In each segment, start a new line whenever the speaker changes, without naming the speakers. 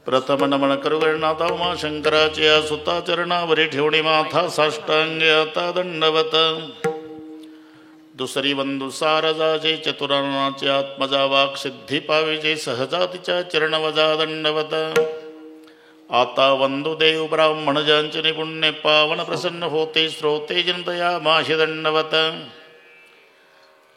प्रथम नमन करू गणनाथा उमा शंकराच्या सुता चरणावरी ठेवणी माथा साष्टांगे आता दंडवत. दुसरी बंधू सारजाचे चतुरानाचे आत्मजा वाक सिद्धी पाविजे सहजातीच्या चरणवजा दंडवत. आता वंदुदेव ब्राह्मण ज्यांचे निपुण्य पावन प्रसन्न होते श्रोते जनतया माशी दंडवत.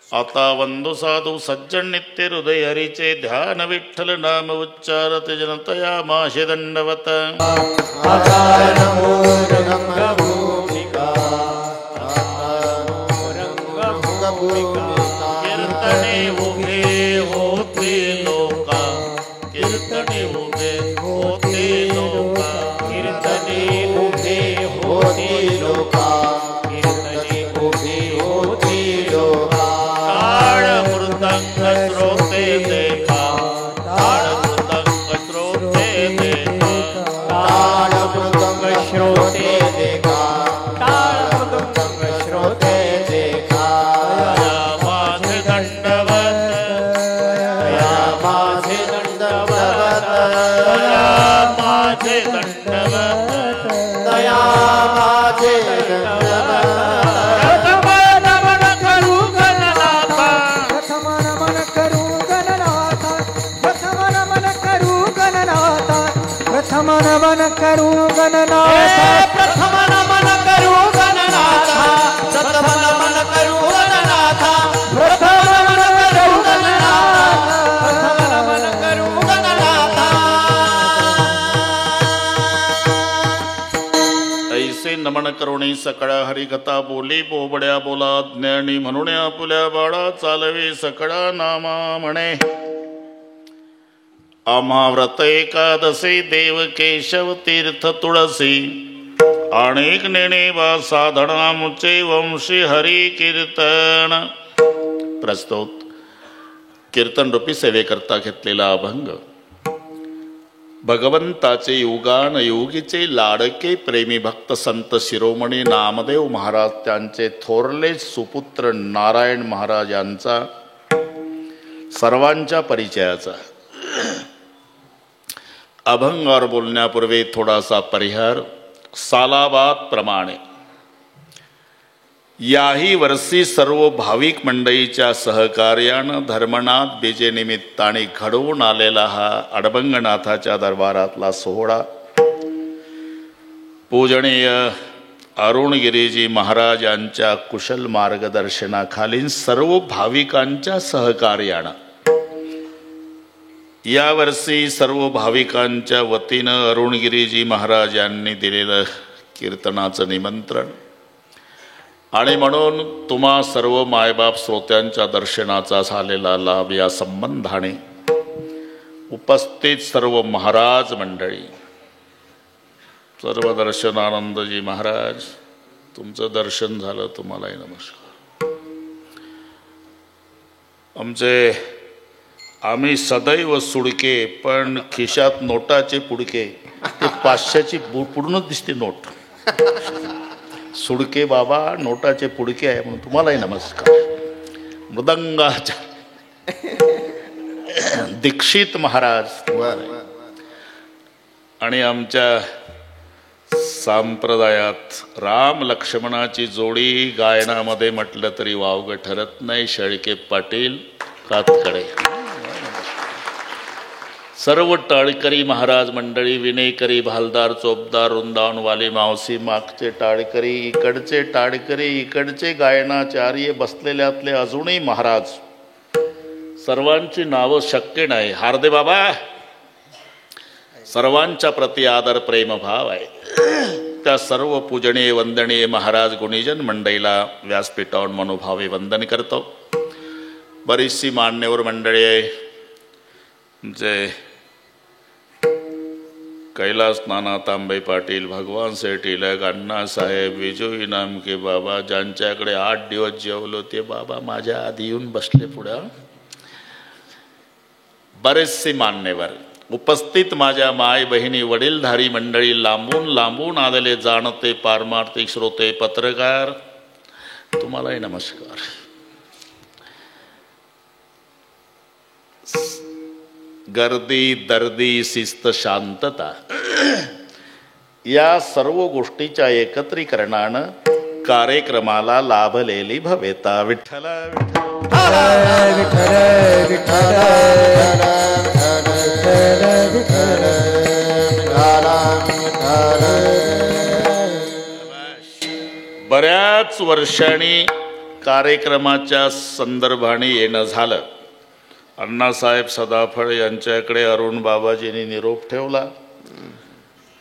आता वंदु साधू सज्जन नित्य हृदय हरीचे ध्यान विठ्ठल नाम उच्चारत जनतया माशी दंडवत. कीर्तने उभे होते लोका, कीर्तने उभे होते लोका, कीर्तने उभे होते लोका, कीर्तने उभे होते लोका. ताळ मृदंग श्रोते देखा, ताळ मृदंग श्रोते देखा, ताळ मृदंग श्रोते देखा, ताळ मृदंग श्रोते देखा. या माझे दंडवत, या माझे दंडवत, या माझे दंडवत, या माझे दंडवत.
प्रथम नमन करू गणनाथ,
प्रथम नमन करू गणनाथ, प्रथम नमन करू गणनाथ, प्रथम नमन करू गणनाथ, प्रथम नमन करू गणनाथ.
ऐसे नमन करुणी सकळा हरिकथा बोली बोबड्या बोला ज्ञानी म्हणून आपुल्या बाळा चालवे सकळा नामा म्हणे. आम्हा व्रत एकादशी देव केशव तीर्थ तुळसी अनेक नेणे वा साधना मुचे वंशी हरी कीर्तन. प्रस्तुत कीर्तन रूपी सेवेकरता घेतलेला अभंग. भगवंताचे युगान योगीचे लाडके प्रेमी भक्त संत शिरोमणी नामदेव महाराज त्यांचे थोरले सुपुत्र नारायण महाराज यांचा सर्वांच्या परिचयाचा. अभंगावर बोलण्यापूर्वी थोडासा परिहार. सालाबाद प्रमाणे याही वर्षी सर्व भाविक मंडळीच्या सहकार्यानं धर्मनाथ बीजे निमित्ताने घडवून आलेला हा अडबंगनाथाच्या दरबारातला सोहळा पूजनीय अरुणगिरीजी महाराज यांच्या कुशल मार्गदर्शनाखालील सर्व भाविकांच्या सहकार्यानं यावर्षी सर्व भाविकांच्या वतीनं अरुणगिरीजी महाराज यांनी दिलेलं कीर्तनाचं निमंत्रण आणि म्हणून तुम्हा सर्व मायबाप श्रोत्यांच्या दर्शनाचा झालेला लाभ या संबंधाने उपस्थित सर्व महाराज मंडळी, सर्व दर्शनानंदजी महाराज तुमचं दर्शन झालं, तुम्हालाही नमस्कार. आम्ही सदैव सुडके पण खिशात नोटाचे पुडके, ते 500ची पुढूनच दिसते नोट. सुडके बाबा नोटाचे पुडके आहे म्हणून तुम्हालाही नमस्कार. मृदंगाच्या दीक्षित महाराज आणि आमच्या संप्रदायात राम लक्ष्मणाची जोडी गायनामध्ये म्हटलं तरी वावगं ठरत नाही. शेळके पाटील कातकडे, सर्व टाळकरी महाराज मंडळी, विनेकरी, भालदार, चोपदार, वृंदावनवाले, मावशी, मागचे टाळकरी, इकडचे टाळकरी, इकडचे गायनाचार्य, बसलेल्यातले अजूनही महाराज, सर्वांची नावं शक्य नाही. हार्दे बाबा सर्वांच्या प्रति आदर प्रेमभाव आहे. त्या सर्व पूजनीय वंदनीय महाराज गुणीजन मंडळीला व्यासपीठावर मनोभावे वंदन करतो. बरीचशी मान्यवर मंडळी आहे. जे कैलास नाना तांबे पाटील, भगवान सेठ इलग, अण्णासाहेब, विजू इनाम के बाबा, ज्यांच्याकडे 8 दिवस जेवलो ते बाबा माझ्या आधी येऊन बसले पुढं. बरेचसे मान्यवर उपस्थित, माझ्या माय बहिणी, वडीलधारी मंडळी, लांबून लांबून आलेले जाणते पारमार्थिक श्रोते, पत्रकार, तुम्हालाही नमस्कार. गर्दी दर्दी शिस्त शांतता या सर्व गोष्टीच्या एकत्रीकरणानं कार्यक्रमाला लाभलेली भवेता. विठ्ठल
विठ्ठल विठ्ठल
बऱ्याच वर्षांनी कार्यक्रमाच्या संदर्भाने येणं झालं. अण्णासाहेब सदाफळ यांच्याकडे अरुण बाबाजींनी निरोप ठेवला.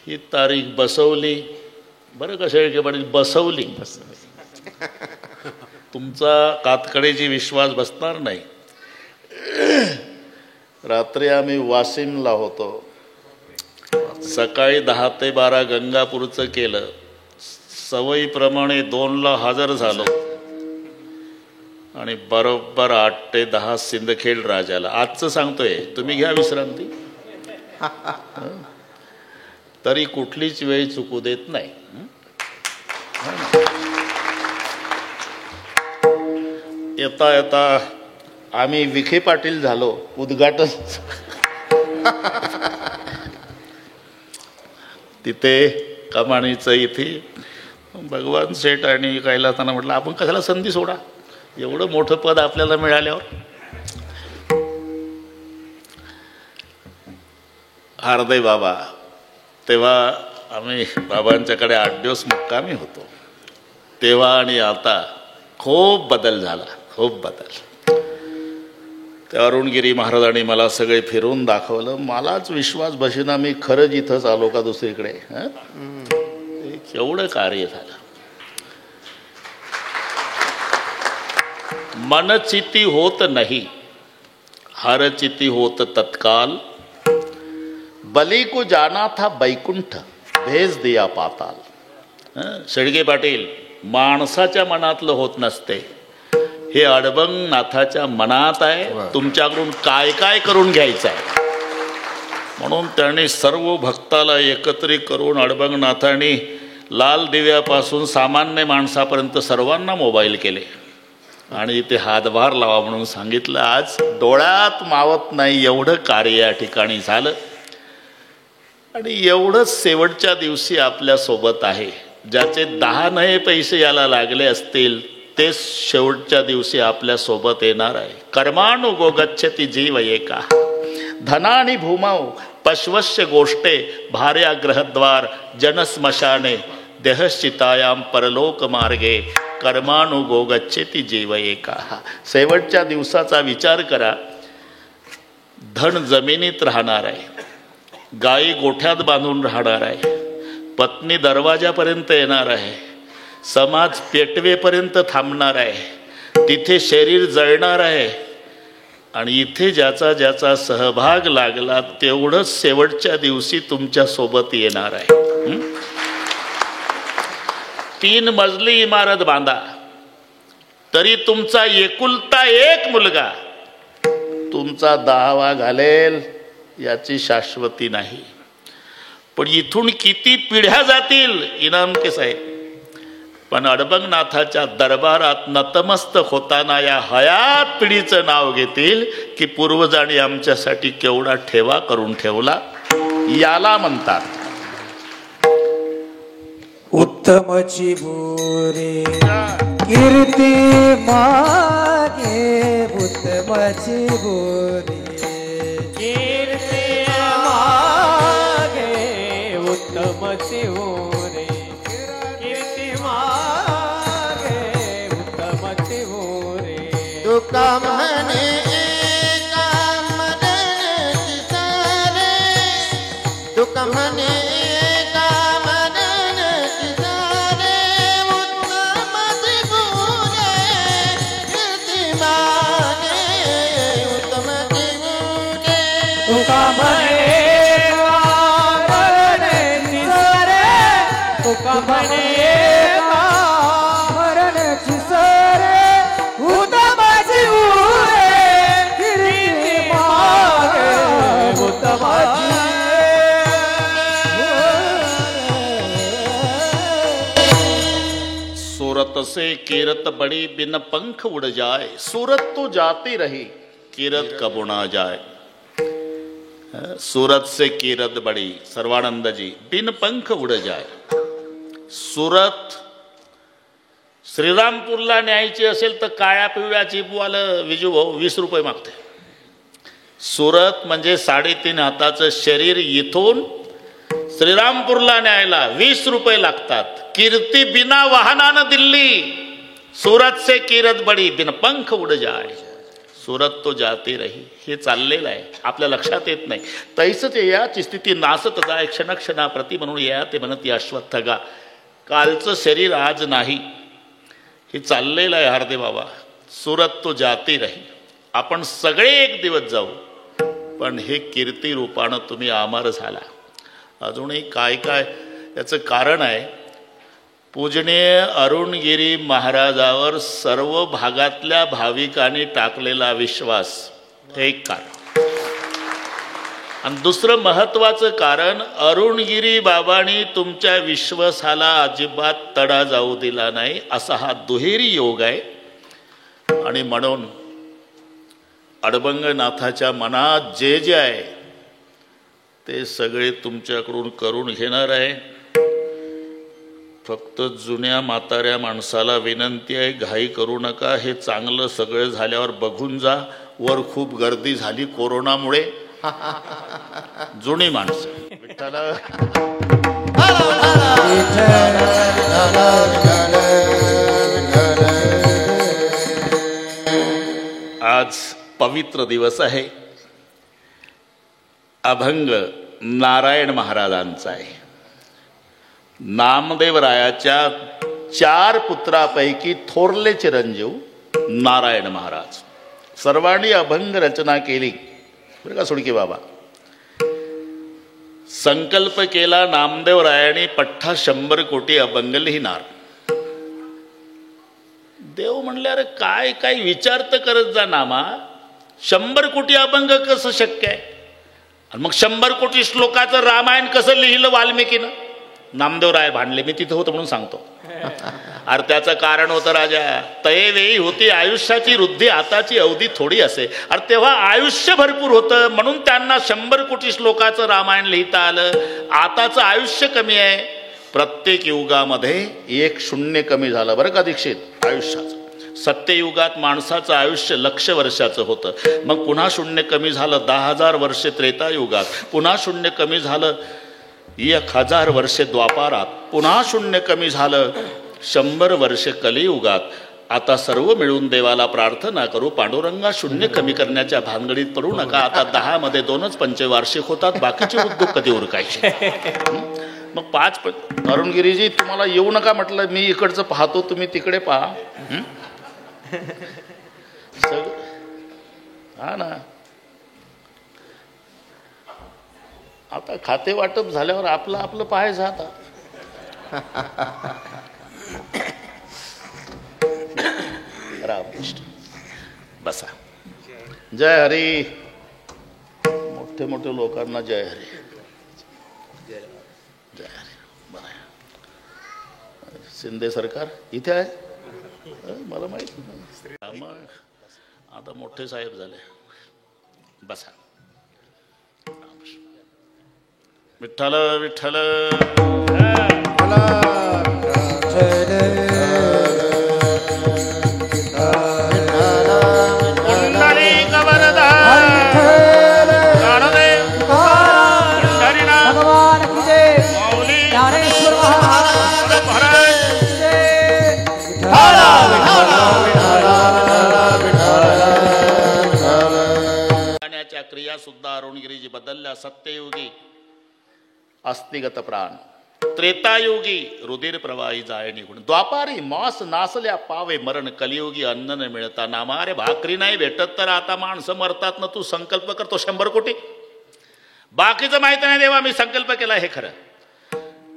ही तारीख बसवली. बरं कशा बसवली. तुमचा कातकडेची विश्वास बसणार नाही. रात्री आम्ही वाशिमला होतो. सकाळी 10 ते 12 गंगापूरचं केलं. सवयीप्रमाणे 2ला हजर झालो आणि बरोबर 8 ते 10 सिंदखेड राजाला. आजचं सांगतोय, तुम्ही घ्या विश्रांती. तरी कुठलीच वेळ चुकू देत नाही. येता येता आम्ही विखे पाटील झालो. उद्घाटन तिथे कमानीचं इथे भगवान शेठ आणि कैलासानं म्हटलं आपण कशाला संधी सोडा, एवढं मोठं पद आपल्याला मिळाल्यावर. हार्दय बाबा, तेव्हा आम्ही बाबांच्याकडे 8 दिवस मुक्कामी होतो. तेव्हा आणि आता खूप बदल झाला, खूप बदल. त्या अरुणगिरी महाराजांनी मला सगळे फिरून दाखवलं. मलाच विश्वास बसेना मी खरंच इथंच आलो का दुसरीकडे. केवढं कार्य झालं. मनचिती होत नाही, हरचिती होत तत्काल. बली को जाना था बैकुंठ, भेज दिया पाताल. शेडगे पाटील, माणसाच्या मनातलं होत नसते, हे अडबंग नाथाच्या मनात आहे. तुमच्याकडून काय काय करून घ्यायचं आहे. म्हणून त्यांनी सर्व भक्ताला एकत्रित करून अडबंगनाथांनी लाल दिव्यापासून सामान्य माणसापर्यंत सर्वांना मोबाईल केले आणि ते हातभार लावा म्हणून सांगितलं. आज डोळ्यात मावत नाही एवढं कार्य या ठिकाणी झालं. आणि एवढंच शेवटच्या दिवशी आपल्या सोबत आहे. ज्याचे 10 नये पैसे याला लागले असतील ते शेवटच्या दिवशी आपल्या सोबत येणार आहे. कर्मानुगो गच्छति जीव एका, धनानि भूमौ पश्वस्य गोष्टे, भार्या ग्रहद्वार जनस्मशाने, देहश्चितायाम परलोक मार्गे, कर्मानुगो गच्छति जीव एका. शेवटच्या दिवसाचा विचार करा. धन जमिनीत राहणार आहे, गायी गोठ्यात बांधून राहणार आहे, पत्नी दरवाजापर्यंत येणार आहे, समाज पेटवेपर्यंत थांबणार आहे, तिथे शरीर जळणार आहे. आणि इथे ज्याचा ज्याचा सहभाग लागला तेवढंच शेवटच्या दिवशी तुमच्या सोबत येणार आहे. 3 मजली इमारत बांधा तरी तुमचा एकुलता एक मुलगा तुमचा 10वा घालेल याची शाश्वती नाही. पण इथून किती पिढ्या जातील इनामके साहेब. पण अडबंगनाथाच्या दरबारात नतमस्तक होताना या हयात पिढीचं नाव घेतील की पूर्वजांनी आमच्यासाठी केवढा ठेवा करून ठेवला. याला म्हणतात
उत्तमची बोरे कीर्ती मागे. उत्तमची बोरे
कीर्ती मागे, उत्तमची बोरे कीर्ती मागे, उत्तमची बोरे.
तुका म्हणे काम सारे, तुका म्हणे काम सारे, उत्तमची बोरे कीर्ती मागे, उत्तमची बोरे.
तुका म्हणे
तुका म्हणे
मरणाची सरे, उत्तमची बोरे कीर्ती मागे. उत्तमची
सूरत से कीरत बड़ी बिन पंख उड़ जाए, सूरत तो जाती रही कीरत कब ना जाए. सूरत से कीरत बड़ी सर्वानंद जी बिन पंख उड़ जाय. सुरत श्रीरामपूरला न्यायची असेल तर काळ्या पिवळ्या चिपवालं विजू भाऊ 20 रुपये मागते. सुरत म्हणजे 3.5 हाताचं शरीर इथून श्रीरामपूरला न्यायला 20 रुपये लागतात. कीर्ती बिना वाहनानं दिल्ली. सूरत से कीरत बडी बिन पंख उड जाय. सूरत तो जाती रही. हे चाललेलं आहे, आपल्या लक्षात येत नाही. तैसच याची स्थिती नासत जाय क्षणक्षणाप्रती म्हणून या ते म्हणत अश्वत्थगा. कालचं शरीर आज नाही, हे चाललेलं आहे हार्दे बाबा. सूरत तो जाती रही. आपण सगळे एक दिवस जाऊ, पण हे कीर्ती रूपानं तुम्ही अमर झाला. अजूनही काय काय याचं कारण आहे. पूजनीय अरुणगिरी महाराजावर सर्व भागातल्या भाविकांनी टाकलेला विश्वास हे एक कारण. आणि दुसरं महत्वाचं कारण, अरुणगिरी बाबांनी तुमच्या विश्वासाला अजिबात तडा जाऊ दिला नाही, असा हा दुहेरी योग आहे. आणि म्हणून अडबंगनाथाच्या मनात जे जे आहे ते सगळे तुमच्याकडून करून घेणार आहे. फक्त जुन्या म्हाताऱ्या माणसाला विनंती आहे, घाई करू नका. हे चांगलं सगळं झाल्यावर बघून जा. वर खूप गर्दी झाली कोरोनामुळे. जुनी माणसं विठ्ठला आज पवित्र दिवस आहे. अभंग नारायण महाराजांचा आहे. नामदेवरायाच्या 4 पुत्रापैकी थोरले चिरंजीव नारायण महाराज. सर्वांनी अभंग रचना केली बरं का सुडके बाबा. संकल्प केला नामदेवरायांनी पठ्ठा 100 कोटी अभंग लिहिणार. देव म्हणले अरे काय काय विचार तर करत जा नामा. 100 कोटी अभंग कसं शक्य आहे. आणि मग 100 कोटी श्लोकाचं रामायण कसं लिहिलं वाल्मिकीनं. नामदेवराय भांडले. मी तिथं होतो म्हणून सांगतो. अरे त्याचं कारण होतं राजा, तये वेळी होती आयुष्याची वृद्धी, आताची अवधी थोडी असे. अरे तेव्हा आयुष्य भरपूर होतं म्हणून त्यांना 100 कोटी श्लोकाचं रामायण लिहिता आलं. आताचं आयुष्य कमी आहे. प्रत्येक युगामध्ये 1 शून्य कमी झालं बरं का दीक्षित आयुष्याचं. सत्ययुगात माणसाचं आयुष्य 1,00,000 वर्षाचं होतं. मग पुन्हा शून्य कमी झालं 10,000 वर्षे त्रेतायुगात. पुन्हा शून्य कमी झालं 1,000 वर्षे द्वापारात. पुन्हा शून्य कमी झालं 100 वर्षे कलियुगात. आता सर्व मिळून देवाला प्रार्थना करू, पांडुरंगा शून्य कमी करण्याच्या भानगडीत पडू नका. आता 10 मध्ये 2च पंचवार्षिक होतात, बाकीचे उद्योग कधी उरकायचे. मग 5 अरुणगिरीजी तुम्हाला येऊ नका म्हटलं. मी इकडचं पाहतो, तुम्ही तिकडे पहा. हा ना. आता खाते वाटप झाल्यावर आपलं आपलं पाहायचं. आता रामकृष्ण बसा. जय हरी. मोठे मोठे लोकांना जय हरी. जय हरी. बरं. शिंदे सरकार इथे आहे. मला माहित नाही. मग आता मोठे साहेब झाले. बसा. विठ्ठल विठ्ठल.
भगवान की जय. ज्ञानेश्वर महाराज
क्रिया सुद्धा अरुणगिरीजी बदलल्या. सत्ययुगी अस्तिगत प्राण, त्रेतायुगी रुधिर प्रवाही जाय निघून, द्वापारी मांस नासल्या पावे मरण, कलियुगी अन्न न मिळता नामा. अरे भाकरी नाही भेटत तर आता माणसं मरतात ना. तू संकल्प करतो 100 कोटी. बाकीचं माहिती नाही देवा, मी संकल्प केला हे खरं.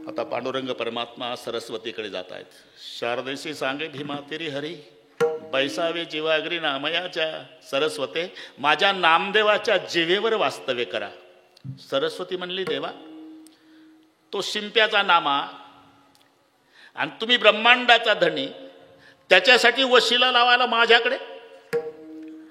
आता पांडुरंग परमात्मा सरस्वतीकडे जात आहेत. शारदेशी सांगे भीमा तेरी हरी, बैसावे जीवाग्री नामयाच्या सरस्वते, माझ्या नामदेवाच्या जिवेवर वास्तव्य करा. सरस्वती म्हणली देवा तो शिंप्याचा नामा आणि तुम्ही ब्रह्मांडाचा धनी, त्याच्यासाठी वशिला लावायला माझ्याकडे.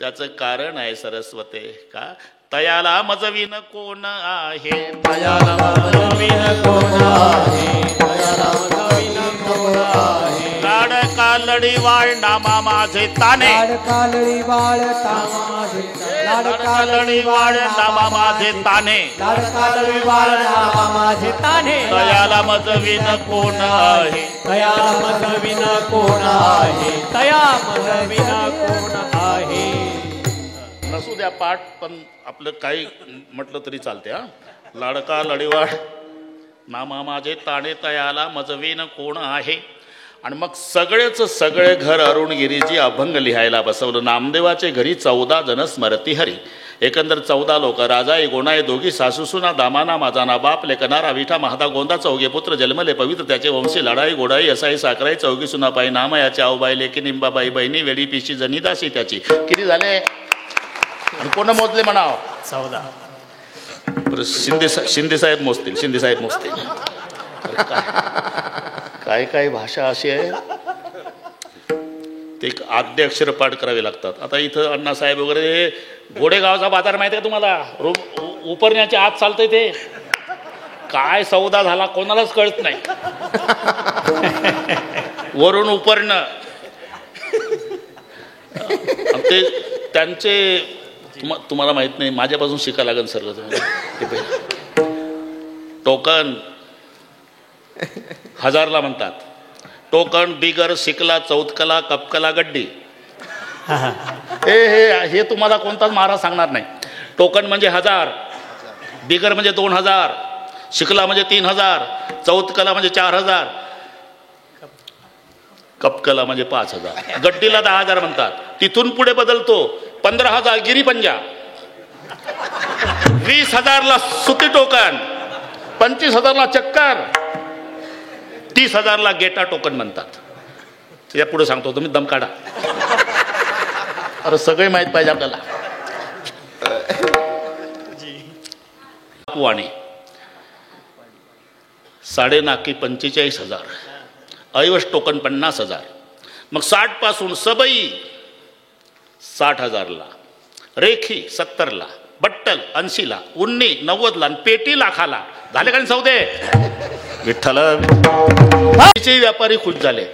त्याचं कारण आहे सरस्वते का तयाला मजविन कोण आहे,
तयाला मजविन कोण आहे, तयाला मजविन कोण आहे.
लाड कालडी वाळ नामा माझे ताने,
लाडकालडी वाळ तामा माझे,
लाडकालडी वाळ नामा माझे ताने,
लाडकालडी वाळ नामा माझे ताने.
तयाला मजविन कोण आहे,
तयाला मजविन कोण आहे, तया मजविन कोण आहे.
नसू द्या पाठ, पण आपलं काही म्हटलं तरी चालते. हा, लाडका लढीवाळ नामा माझे ताणे, तयाला मजविन कोण आहे. आणि मग सगळेच सगळे घर अरुणगिरीजी अभंग लिहायला बसवलं. नामदेवाचे घरी 14 जण स्मरती हरी. एकंदर 14 लोक, राजाई गोणाई दोघी सासूसुना, दामाना माझाना बाप, लेकनारा विठा महादा गोंदा, चौघे पुत्र जन्मले पवित्र त्याचे वंशी, लढाई गोडाई असाई साकराई, चौघी सुना पाई नाम याची आऊबाई, लेकी निंबाबाई बहिणी, वेडी पिशी जनिदासी त्याची. किती झाले आणि कोण मोजले म्हणाव? 14. शिंदे साहेब मोजतील, शिंदे साहेब मोजतील. काय काय भाषा अशी आहे, ते एक आद्य अक्षर पाठ करावे लागतात. आता इथं अण्णासाहेब वगैरे, घोडेगावचा बाजार माहिती आहे का तुम्हाला? उपरण्याच्या आत चालतंय ते. काय सौदा झाला कोणालाच कळत नाही. वरून उपरणं ते त्यांचे तुम्हाला माहित नाही, माझ्यापासून शिका लागेल सगळं. टोकन 1000ला म्हणतात. टोकन, बिगर, शिकला, चौथकला, कपकला, गड्डी. हे तुम्हाला कोणताच महाराज सांगणार नाही. टोकन म्हणजे 1000, बिगर म्हणजे 2000, शिकला म्हणजे 3000, चौथकला म्हणजे 4000, कपकला म्हणजे 5000, गड्डीला 10,000 म्हणतात. तिथून पुढे बदलतो. 15,000 गिरीपंजा, 20,000ला सुती टोकन, 25,000ला चक्कर, 30,000ला गेटा टोकन म्हणतात. या पुढे सांगतो, तुम्ही दम काढा. अरे सगळे माहित पाहिजे आपल्याला. वाणी साडे नाकी 45,000, ऐवज टोकन 50,000. मग 60 पासून सबई 60,000ला, रेखी 70ला, बट्टल 80ला, उन्नी 90ला, पेटी लाखाला. झाले का सौदे? विठ्ठल व्यापारी खुश झाले.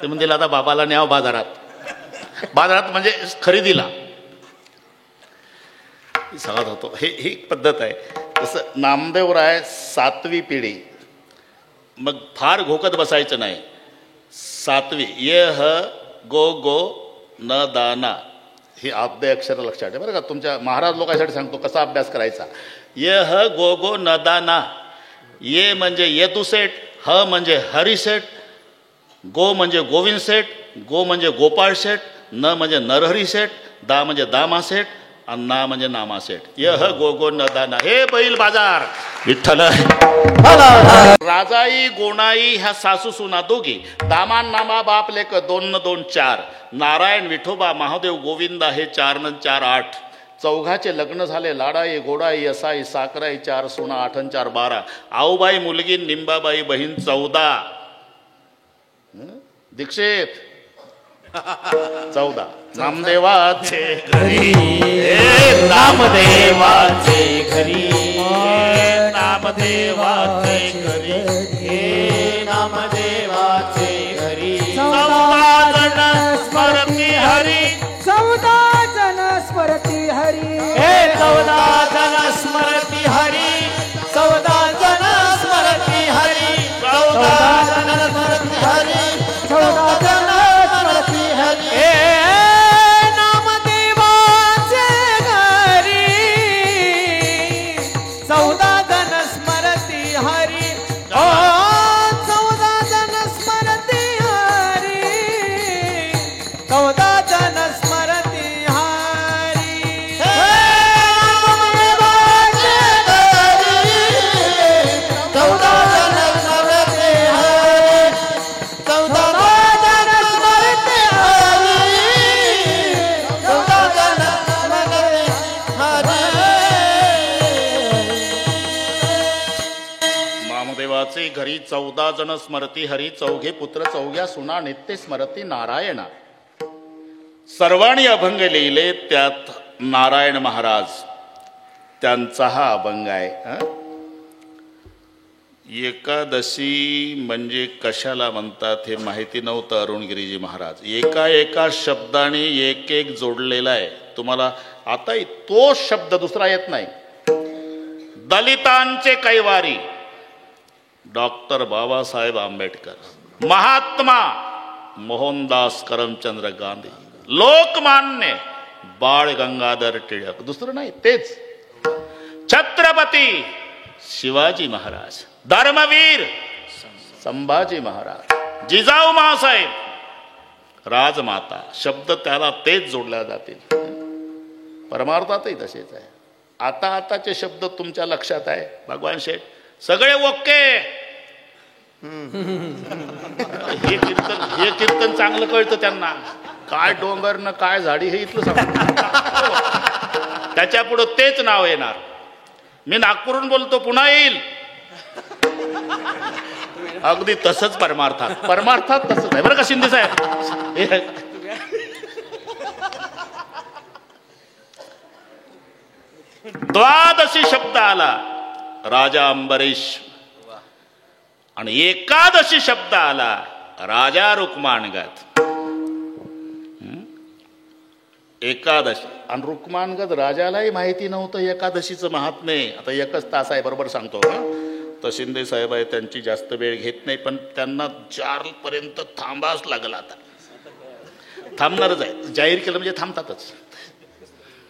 ते म्हणजे आता बाबाला न्याव बाजारात. बाजारात म्हणजे खरेदीला सांगत होतो. ही पद्धत आहे. तसं नामदेवराय 7वी पिढी. मग फार घोकत बसायचं नाही. 7वी ये ह गो गो न दाना, ही आद्य अक्षर लक्षात आहे बरं का. तुमच्या महाराज लोकांसाठी सांगतो कसा अभ्यास करायचा. ये ह गो गो न दाना. ये म्हणजे येतू सेठ, ह म्हणजे हरी सेठ, गो म्हणजे गोविंद सेठ, गो म्हणजे गोपाळ सेठ, न म्हणजे नरहरी सेठ, दा म्हणजे दामा सेठ, आणि ना म्हणजे नामा सेठ. य ह गो गो न दाना. हे बैल बाजार. विठ्ठल राजाई गोणाई ह्या सासू सुना दोघी, दामान नामा बाप लेक 2 न 2 4, नारायण विठोबा महादेव गोविंदा हे 4 न 4 8. चौघाचे लग्न झाले. लाडाई गोडाई असाई साकराई 4 सुना 8 न 4 12. आऊबाई मुलगी निंबाबाई बहीण 14. दीक्षित 14. नामदेवाचे घरी,
नामदेवाचे घरी,
नामदेवाचे घरी,
नामदेवाचे घरी.
14 जण स्मरती हरी,
14 जण स्मरती हरी.
14 जण स्मरती हरी, 14 जण स्मरती हरी, 14 जण स्मरती हरी,
14 जण स्मरती हरी.
नामदेवाचे घरी 14 जण स्मरती हरी. 14 जण स्मरती हरी, 14 जण स्मरती हरी. नामदेवाचे घरी 14 जण स्मरती हरी, 14 जण स्मरती हरी, 14 जण स्मरती
नामदेवाचे घरी 14 जण स्मरती हरी, चौघे पुत्र चौघ्या सुना नित्य स्मरती नारायणा. सर्वांनी अभंग लिहिले. त्यात नारायण महाराज त्यांचा हा अभंग आहे. एकादशी म्हणजे कशाला म्हणतात हे माहिती नव्हतं अरुणगिरीजी महाराज. एका एका शब्दाने एक एक जोडलेला आहे. तुम्हाला आता तो शब्द दुसरा येत नाही. दलितांचे कैवारी डॉक्टर बाबासाहेब आंबेडकर, महात्मा मोहनदास करमचंद्र गांधी, लोकमान्य बाळ गंगाधर टिळक, दुसरं नाही तेच. छत्रपती शिवाजी महाराज, धर्मवीर संभाजी महाराज, जिजाऊ मासाहेब, राजमाता, शब्द त्याला तेच जोडल्या जातील. परमार्थातही तसेच आहे. आताचे शब्द तुमच्या लक्षात आहे भगवान शेठ, सगळे ओके. हे कीर्तन चांगलं कळतं त्यांना. काय डोंगर न काय झाडी हे इथलं सांग. त्याच्या पुढं तेच नाव येणार. मी नागपूरहून बोलतो, पुन्हा येईल. अगदी तसंच परमार्थात तसंच आहे बरं का शिंदे साहेब. द्वादशी शब्द आला राजा अंबरीश, आणि एकादशी शब्द आला राजा रुक्माणगद. एकादशी आणि रुक्माणगद राजालाही माहिती नव्हतं एकादशीचं महात्म्य. आता एकच तास आहे बरोबर सांगतो. तर शिंदे साहेब आहे, त्यांची जास्त वेळ घेत नाही, पण त्यांना 4 पर्यंत थांबाच लागला. आता थांबणारच आहे. जाहीर केलं म्हणजे थांबतातच.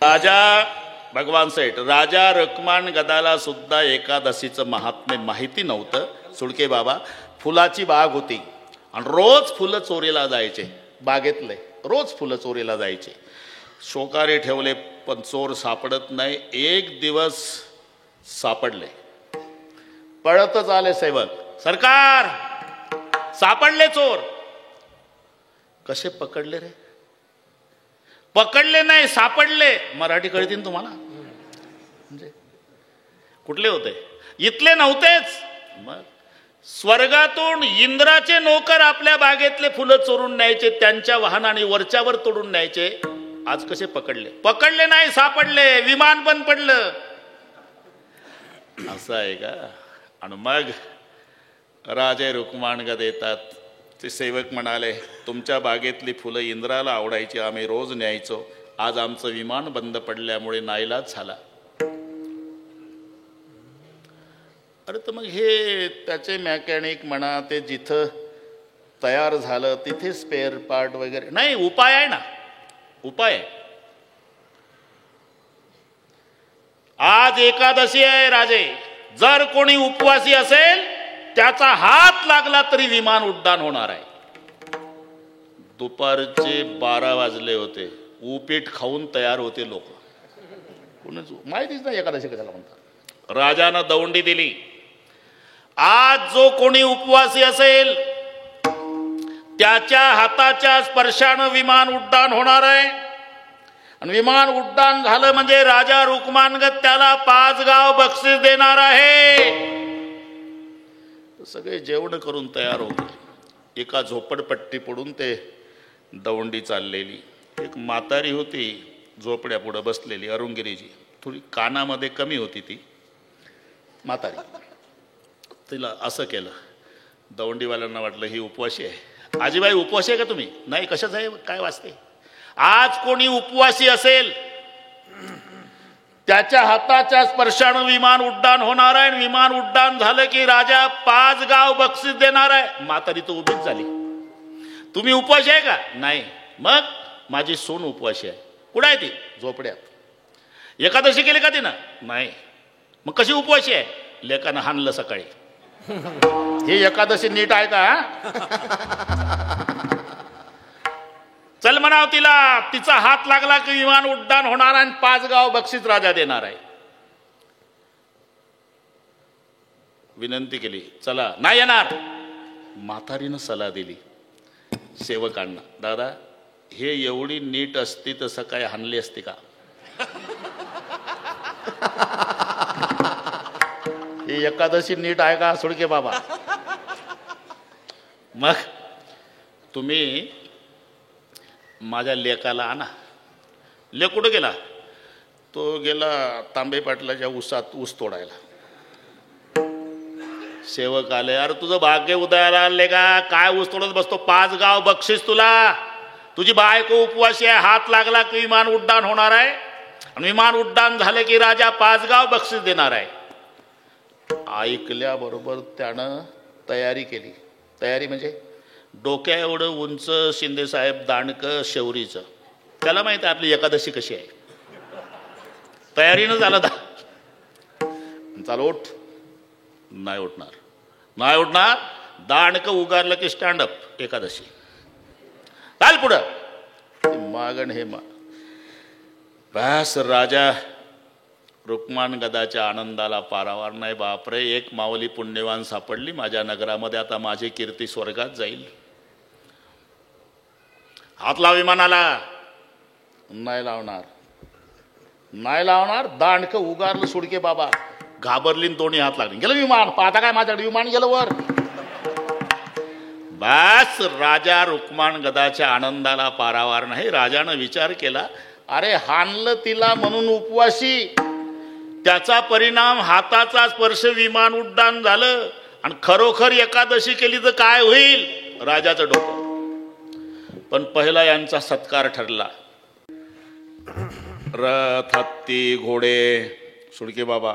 राजा भगवान सेठ, राजा रुक्माणगदाला सुद्धा एकादशीचं महात्म्य माहिती नव्हतं. सुडके बाबा, फुलाची बाग होती आणि रोज फुलं चोरीला जायचे. बागेतले रोज फुलं चोरीला जायचे. शोकारे ठेवले पण चोर सापडत नाही. एक दिवस सापडले. पळतच आले सेवक, सरकार सापडले चोर. कसे पकडले रे? पकडले नाही, सापडले. मराठी कळते ना तुम्हाला? म्हणजे कुठले होते? इथले नव्हतेच. मग स्वर्गातून इंद्राचे नोकर आपल्या बागेतले फुलं चोरून न्यायचे, त्यांच्या वाहनाने वरच्यावर तोडून न्यायचे. आज कसे पकडले? पकडले नाही, सापडले. विमान पण पडलं. असं आहे का? आणि मग राजे रुक्माणगद येतात. ते सेवक म्हणाले, तुमच्या बागेतली फुलं इंद्राला आवडायची, आम्ही रोज न्यायचो. आज आमचं विमान बंद पडल्यामुळे नाईलाज झाला. अरे तर मग हे त्याचे मेकॅनिक म्हणा, ते जिथं तयार झालं तिथे स्पेअर पार्ट वगैरे नाही. उपाय आहे ना, उपाय आहे. आज एकादशी आहे राजे. जर कोणी उपवासी असेल त्याचा हात लागला तरी विमान उड्डाण होणार आहे. दुपारचे 12 वाजले होते. उपीट खाऊन तयार होते लोक. कोणीच माहितीच नाही एकादशी कशाला म्हणतात. राजानं दौंडी दिली. आज जो कोणी उपवासी असेल त्याच्या हाताच्या स्पर्शानं विमान उड्डाण होणार आहे. आणि विमान उड्डाण झालं म्हणजे राजा रुक्माणगद त्याला 5 गाव बक्षीस देणार आहे. सगळे जेवण करून तयार होते. एका झोपडपट्टी पडून ते दौंडी चाललेली. एक म्हातारी होती झोपड्या पुढे बसलेली, अरुणगिरीजी. थोडी कानामध्ये कमी होती ती म्हातारी. तिला असं केलं. दौंडीवाल्यांना वाटलं ही उपवासी आहे. आजीबाई उपवासी आहे का तुम्ही? नाही. कशाच आहे? काय वाचते? आज कोणी उपवासी असेल त्याच्या हाताच्या स्पर्शानं विमान उड्डाण होणार आहे. विमान उड्डाण झालं की राजा 5 गाव बक्षीस देणार आहे. म्हातारी तर उभीच झाली. तुम्ही उपवासी आहे का? नाही. मग माझी सून उपवासी आहे. कुठं आहे ती? झोपड्यात. एकादशी केली का तिनं? नाही. मग कशी उपवासी आहे? लेकानं हाणलं सकाळी. ही एकादशी नीट आहे का? चल म्हणाव तिला. तिचा हात लागला की विमान उड्डाण होणार आणि 5 गाव बक्षीस राजा देणार आहे. विनंती केली, चला. नाही येणार. म्हातारीनं सल्ला दिली सेवकांना, दादा हे एवढी नीट असती तर सकाळी हाणली असती का? ही एकादशी नीट आहे का सुडके बाबा? मग तुम्ही माझ्या लेकाला आणा. लेक कुठं गेला? तो गेला तांबे पाटलाच्या ऊसात ऊस तोडायला. सेवक आले, अरे तुझं भाग्य उदयाला आले का, काय ऊस तोडत बसतो, 5 गाव बक्षीस तुला, तुझी बायको उपवासी आहे, हात लागला की विमान उड्डाण होणार आहे, आणि विमान उड्डाण झालं की राजा 5 गाव बक्षीस देणार आहे. ऐकल्याबरोबर त्यानं तयारी केली. तयारी म्हणजे डोक्या एवढं उंच शिंदेसाहेब दांडकं शौरीचं, त्याला माहिती आहे आपली एकादशी कशी आहे. तयारीनं झालं चाल उठ, नाही उठणार, नाही उठणार, दांडकं उगारलं की स्टँडअप एकादशी, चाल पुढं. मागण हे बस राजा रुक्माण गदाच्या आनंदाला पारावार नाही. बापरे, एक माऊली पुण्यवान सापडली माझ्या नगरामध्ये, आता माझी कीर्ती स्वर्गात जाईल. हात लाव विमानाला, नाही लावणार, नाही लावणार. दांडकं उगारलं सुडके बाबा, घाबरली दोन्ही हात लागले, गेलं विमान. आता काय माझ्याकडे विमान गेलं वर. बस राजा रुक्माण गदाच्या आनंदाला पारावार नाही. राजानं विचार केला, अरे हाणलं तिला म्हणून उपवासी, त्याचा परिणाम हाताचा स्पर्श विमान उड्डाण झालं, आणि खरोखर एकादशी केली तर काय होईल. राजाचं डोकं. पण पहिला यांचा सत्कार ठरला. रथ, हत्ती, घोडे, सुडके बाबा,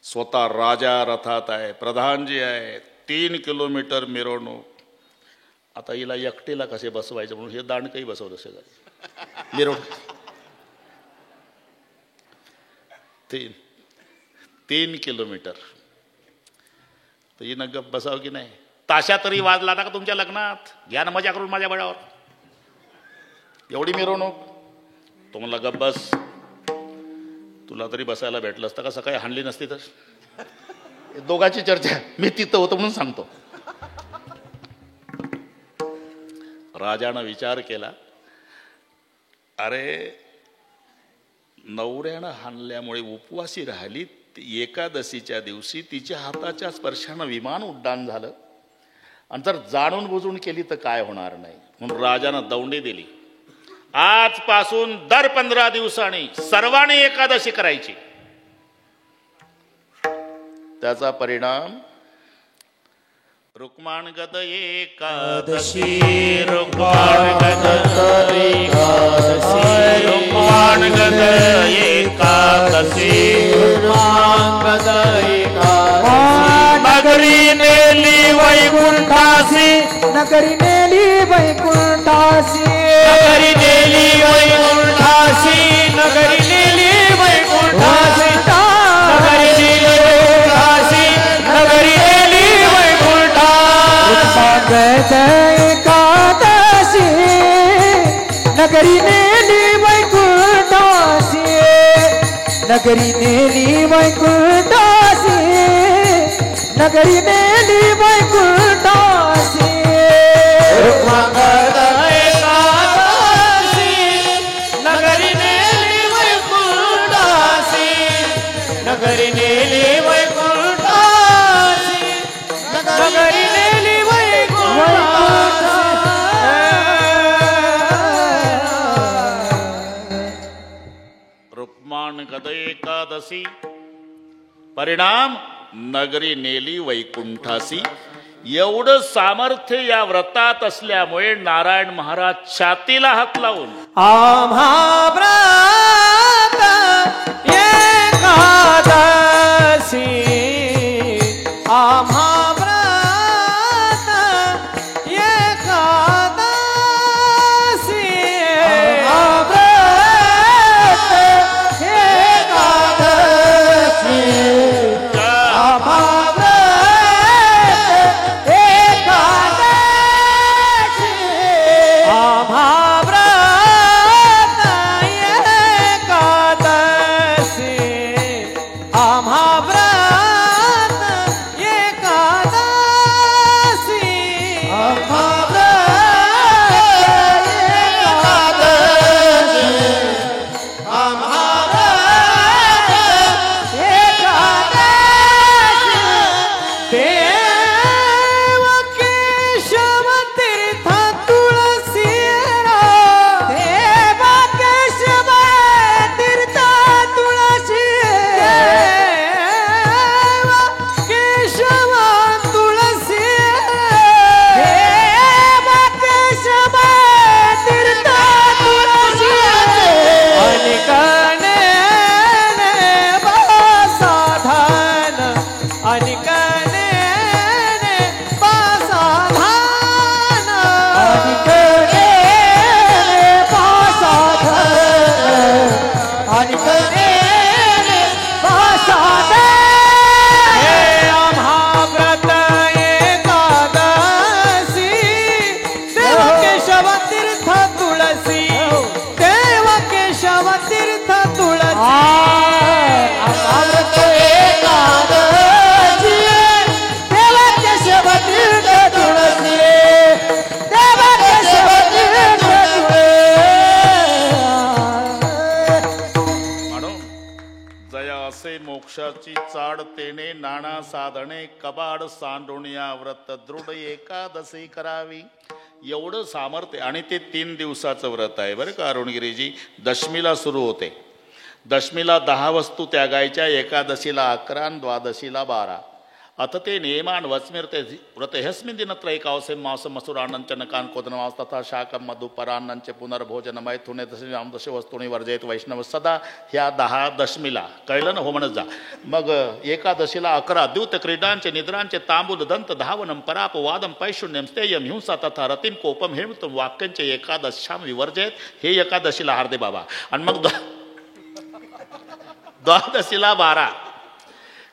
स्वतः राजा रथात आहे, प्रधानजी आहे, 3 किलोमीटर मिरवणूक. आता हिला एकटीला कसे बसवायचं म्हणून हे दांडकही बसवलं सगळं मिरवणूक. 3 किलोमीटर. तर हिनं गप बसावं की नाही. ताशा तरी वाजला ना का तुमच्या लग्नात, घ्या ना मजा करून माझ्या बळावर. एवढी मिरवणूक. तो म्हणला गप बस, तुला तरी बसायला भेटलं असतं का, सकाळी हाणली नसती तर. दोघांची चर्चा, मी तिथं होतो म्हणून सांगतो. राजानं विचार केला, अरे नवऱ्यानं हाणल्यामुळे उपवासी राहिली, एकादशीच्या दिवशी तिच्या हाताच्या स्पर्शानं विमान उड्डाण झालं, आणि जर जाणून बुजून केली तर काय होणार नाही. म्हणून राजानं दौंडी दिली, आजपासून दर 15 दिवसांनी सर्वांनी एकादशी करायची. त्याचा परिणाम रुक्माण गद एकादशी, रुक्माण गद एकादशी, रुक्माण गद एकादशी, रुक्माण गद एकादशी. नगरी नेली वैकुंठासी,
नगरी नेली वैकुंठासी,
नगरी नेली वैकुंठासी, नगरी नेली वैकुंठासी, नगरी नेली वैकुंठासी, नगरी नेली वैकुंठासी.
एकादशी, नगरी नेली वैकुंठासी, नगरी नेली वैकुंठासी, नगरी नेली वैकुंठासी.
रुक्माण एकादशी, नगरी नेली वैकुंठासी, नगरी नेली वैकुंठासी, नगरी नेली वैकुंठासी.
रुक्माण गद एकादशी, परिणाम नगरी नेली वैकुंठासी. एवढं सामर्थ्य या व्रतात असल्यामुळे नारायण महाराज छातीला हात लावून
आम्हा व्रत एकादशी, आम्हा व्रत एकादशी, आम्हा व्रत एकादशी, आम्हा व्रत एकादशी, आम्हा व्रत आणि कणेने पासाधान
आणि कणेने पासाधन आणि कणेने पासाधन
हे आम्हा व्रत एकादशी देव केशव तीर्थ तुळसी देव केशव तीर्थ तुळसी
अमृत एकादशी देव केशव तीर्थ तुळसी देव केशव तीर्थ तुळसी
म्हणून जया असे मोक्षाची चाड तेने नाना साधने कबाड सांडुनिया व्रत दृढ एकादशी करावी. एवढं सामर्थ्य आणि ते 3 दिवसाचं व्रत आहे बरं का अरुणगिरीजी. दशमीला सुरू होते. दशमीला 10 वस्तू त्यागायच्या, एकादशीला 11 आणि द्वादशीला 12. अथ ते नियमान वचमिरते व्रत ह्यस्मिन् दिनत्रयैकादशे मासं मसुरान्नं नकान् कोदनमास तथा शाकं मधुपरान्नं पुनर्भोजन मैथुने दशमी वस्तूंनी वर्जयत वैष्णव सदा. ह्या 10 दशमीला कळलं ना हो म्हणत जा. मग एकादशीला 11 द्यूत क्रीडांचे निद्रांचे तांबूल दंत धावनं परापवादं पैशून्यं स्थेयं हिंसा तथा रतिं कोपं हेमतं वाक्यांचे एकादशां विवर्जयत. हे एकादशीला हार्दे बाबा. आणि मग द्वादशीला 12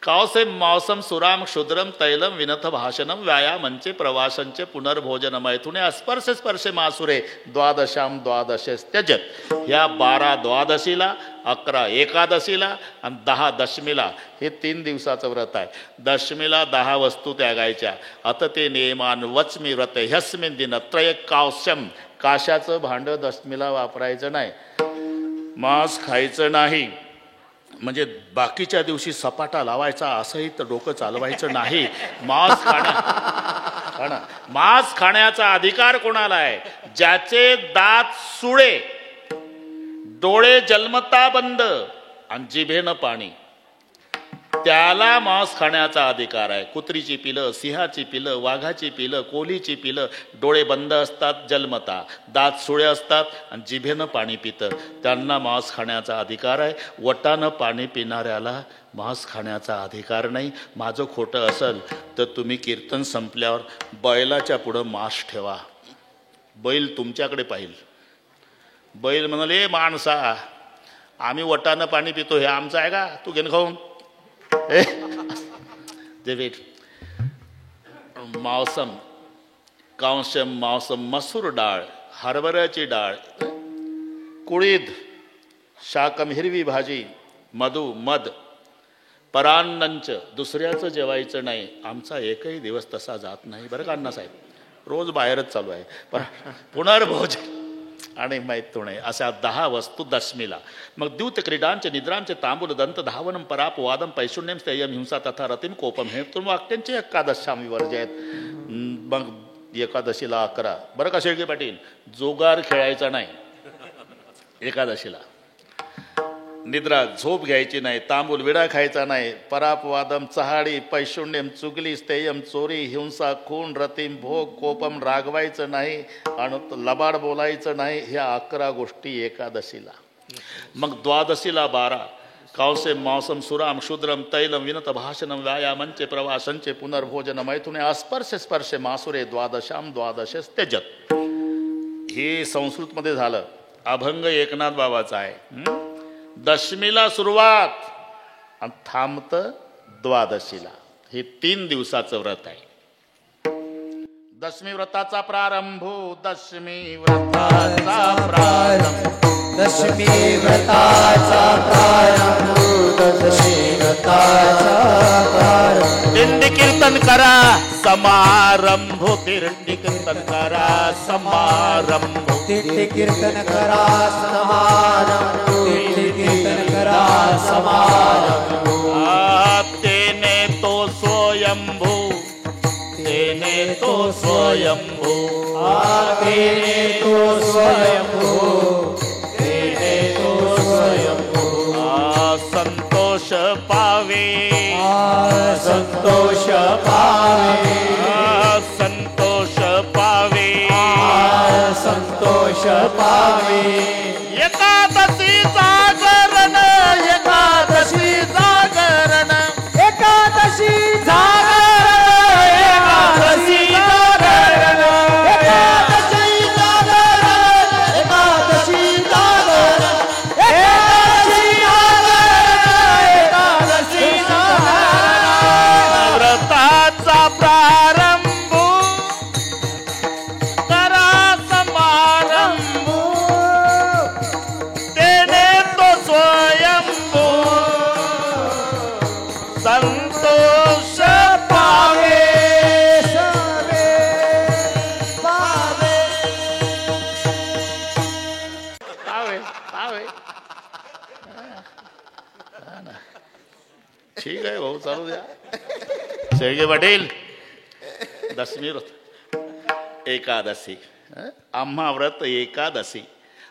कावसे मौसम सुराम क्षुद्रम तैलम विनथ भाषणम व्यायामंचे प्रवासंचे पुनर्भोजन मैथुने अस्पर्श स्पर्शे मासुरे द्वादशाम द्वादशे त्यजत. ह्या 12 द्वादशीला, 11 एकादशीला आणि 10 दशमीला. हे 3 दिवसाचं व्रत आहे. दशमीला 10 वस्तू त्यागायच्या. अत ते नियमान वचमी व्रत ह्यस्मिन् दिनत्रय कावस्यम. काशाचं भांडं दशमीला वापरायचं नाही. मांस खायचं नाही. म्हणजे बाकीच्या दिवशी सपाटा लावायचा असंही तर डोकं चालवायचं नाही. मांस खाण्याचा अधिकार कोणाला आहे? ज्याचे दात सुळे, डोळे जन्मता बंद आणि जिभेनं पाणी, त्याला मांस खाण्याचा अधिकार आहे. कुत्रीची पिलं, सिंहाची पिलं, वाघाची पिलं, कोल्हीची पिलं डोळे बंद असतात जन्मता, दात सुळे असतात आणि जिभेनं पाणी पितं, त्यांना मांस खाण्याचा अधिकार आहे. वटानं पाणी पिणाऱ्याला मांस खाण्याचा अधिकार नाही. माझं खोटं असेल तर तुम्ही कीर्तन संपल्यावर बैलाच्या पुढं मांस ठेवा. बैल तुमच्याकडे पाहिल. बैल म्हणाले, माणसा आम्ही वटानं पाणी पितो, हे आमचं आहे का? तू घेऊन खाऊन देवेट. मौसम कांशम मौसम मसूर डाळ, हरभऱ्याची डाळ, कुळीद, शाकम हिरवी भाजी, मधु मध, परान्नंच. दुसऱ्याचं जेवायचं नाही. आमचा एकही दिवस तसा जात नाही बरं का अण्णासाहेब. रोज बाहेरच चालू आहे. पण पुनर्भोजन आणि मैथुने अशा 10 वस्तू दशमीला. मग द्यूत क्रीडांचे निद्रांचे तांबूल दंत धावनं परापवादं पैशून्यं स्थेयं हिंसा तथा रतिं कोपं हेमतं वाक्यांचे एकादशां विवर्जयत. मग एकादशीला 11 बरं का शेळके पाटील. जुगार खेळायचा नाही एकादशीला. निद्रा झोप घ्यायची नाही. तांबूल विडा खायचा नाही. परापवादम चहाडी, पैशून्यम चुगली, स्थेयम चोरी, हिंसा, खून, रतीम, भोग, कोपम रागवायचं नाही आणि लबाड बोलायचं नाही. ह्या 11 गोष्टी एकादशीला. मग द्वादशीला 12 कावसे मौसम सुराम क्षुद्रम तैलम विनत भाषणम व्यायामंचे प्रवासंचे पुनर्भोजन मैथुने अस्पर्श स्पर्शे मासुरे द्वादशाम द्वादशे त्यजत. हे संस्कृतमध्ये झालं. अभंग एकनाथ बाबाचा आहे. दशमीला सुरुवात आणि थांबतं द्वादशीला. हे 3 दिवसाचं व्रत आहे. दशमी व्रताचा प्रारंभ, दशमी व्रताचा प्रारंभ,
दशमी व्रताचा प्रारंभ, दशमी व्रताचा प्रारंभ.
दिंडी कीर्तन करा समारंभ, दिंडी कीर्तन करा समारंभ,
दिंडी कीर्तन करा समारंभ, दिंडी कीर्तन करा समारंभ.
तेने तो स्वयंभू, तेने तो स्वयंभू,
तेने तो स्वयंभू, तेने तो स्वयंभू.
संतोष पावे,
संतोष पावे,
संतोष पावे,
संतोष पावे.
एकादशी जागरण, एकादशी जागरण,
एकादशी
शेळके पाटील दशमी व्रत एकादशी आम्हा व्रत एकादशी.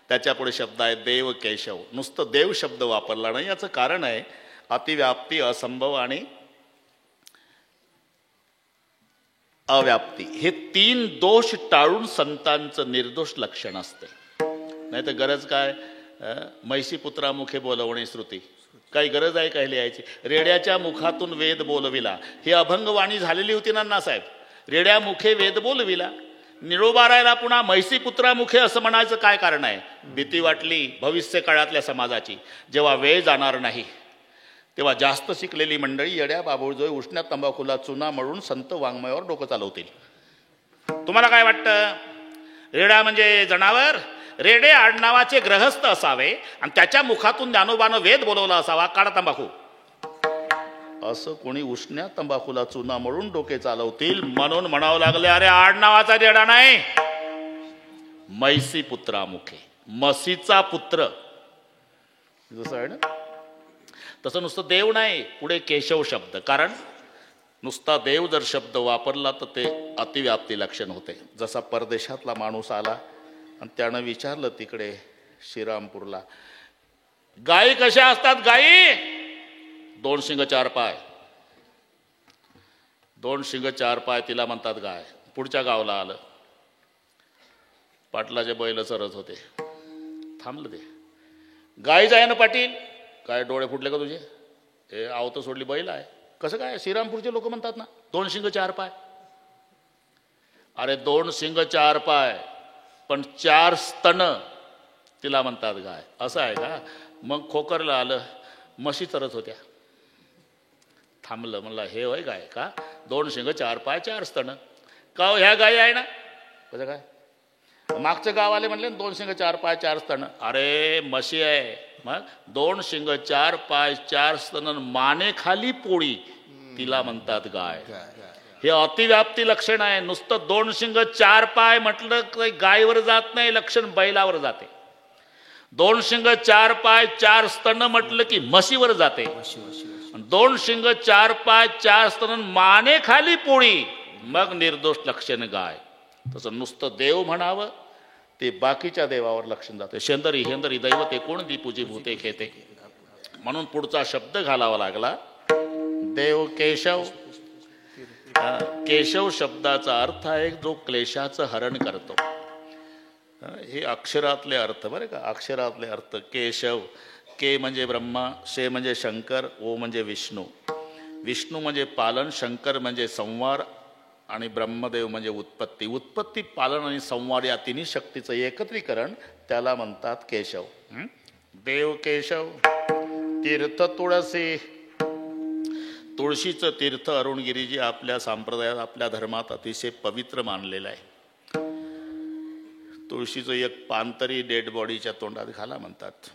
त्याच्या पुढे शब्द आहे देव केशव. नुसतं देव शब्द वापरला नाही, याचं कारण आहे अतिव्याप्ती, असंभव आणि अव्याप्ती. हे 3 दोष टाळून संतांचं निर्दोष लक्षण असते. नाही तर गरज काय, म्हैसी पुत्रा मुखे बोलवणे श्रुती, काही गरज आहे काय लिहायची. रेड्याच्या मुखातून वेद बोलविला, ही अभंगवाणी झालेली होती ना साहेब. रेड्या मुखे वेद बोलविला, निरोबारायला पुन्हा म्हैसी पुत्रा मुखे असं म्हणायचं काय कारण आहे. भीती वाटली भविष्य काळातल्या समाजाची. जेव्हा वेळ जाणार नाही तेव्हा जास्त शिकलेली मंडळी येड्या बाबुळजोय उष्ण्या तंबाखूला चुना मळून संत वाङ्मयावर डोकं चालवतील. तुम्हाला काय वाटतं, रेडा म्हणजे जनावर? रेडे आडनावाचे ग्रहस्थ असावे आणि त्याच्या मुखातून ज्ञानोबानं वेद बोलवला असावा. काळा तंबाखू असं कोणी उष्ण्या तंबाखूला चुना मळून डोके चालवतील. म्हणून म्हणावं लागले, अरे आडनावाचा रेडा नाही, म्हैसी पुत्रा मुखे, म्हशीचा पुत्र. जसं आहे ना तसं नुसतं देव नाही, पुढे केशव शब्द. कारण नुसता देव जर शब्द वापरला तर ते अतिव्याप्ती लक्षण होते. जसा परदेशातला माणूस आला आणि त्यानं विचारलं तिकडे श्रीरामपूरला, गायी कशा असतात? गायी 2 शिंग 4 पाय. 2 शिंग 4 पाय तिला म्हणतात गाय. पुढच्या गावाला आलं, पाटलाचे बैल चरत होते, थांबलं ते. गायीच आहे ना पाटील? काय डोळे फुटले का तुझे? हे आवतं सोडली बैल आहे. कसं काय? श्रीरामपूरचे लोक म्हणतात ना 2 शिंग 4 पाय. अरे 2 शिंग 4 पाय पण 4 स्तन, तिला म्हणतात गाय. असं आहे का? मग खोकरला आलं, म्हशी चरत होत्या, थांबलं. म्हणलं हे होय गाय का? 2 शिंग 4 पाय 4 स्तन का हो? ह्या गायी आहे ना? कसं काय? मागचं गाव आले म्हणले 2 शिंग 4 पाय 4 स्तन. अरे म्हशी आहे. मग 2 शिंग 4 पाय 4 स्तन, माने खाली पोळी, तिला म्हणतात गाय. हे अतिव्याप्ती लक्षण आहे. नुसतं 2 शिंग 4 पाय म्हटलं की गायीवर जात नाही, लक्षण बैलावर जाते. 2 शिंग 4 पाय 4 स्तन म्हटलं की म्हशीवर जाते. 2 शिंग 4 पाय 4 स्तन, माने खाली पोळी, मग निर्दोष लक्षण गाय. तसं नुसतं देव म्हणावं ते बाकीच्या देवावर लक्षण जाते. शेंदरी हेंदरी दैवते कोण दी पूजी भूते खेते. म्हणून पुढचा शब्द घालावा लागला देव केशव. केशव शब्दाचा अर्थ आहे जो क्लेशाचं हरण करतो. हे अक्षरातले अर्थ बरं का, अक्षरातले अर्थ. केशव, के म्हणजे ब्रह्मा, शे म्हणजे शंकर, ओ म्हणजे विष्णू. विष्णू म्हणजे पालन, शंकर म्हणजे संवार आणि ब्रह्मदेव म्हणजे उत्पत्ती. उत्पत्ती, पालन आणि संवार या तिन्ही शक्तीचं एकत्रीकरण त्याला म्हणतात केशव. देव केशव. तीर्थ तुळसी, तुळशीचं तीर्थ अरुणगिरीजी आपल्या संप्रदायात, आपल्या धर्मात अतिशय पवित्र मानलेलं आहे. तुळशीचं एक पान तरी डेड बॉडीच्या तोंडात घाला म्हणतात.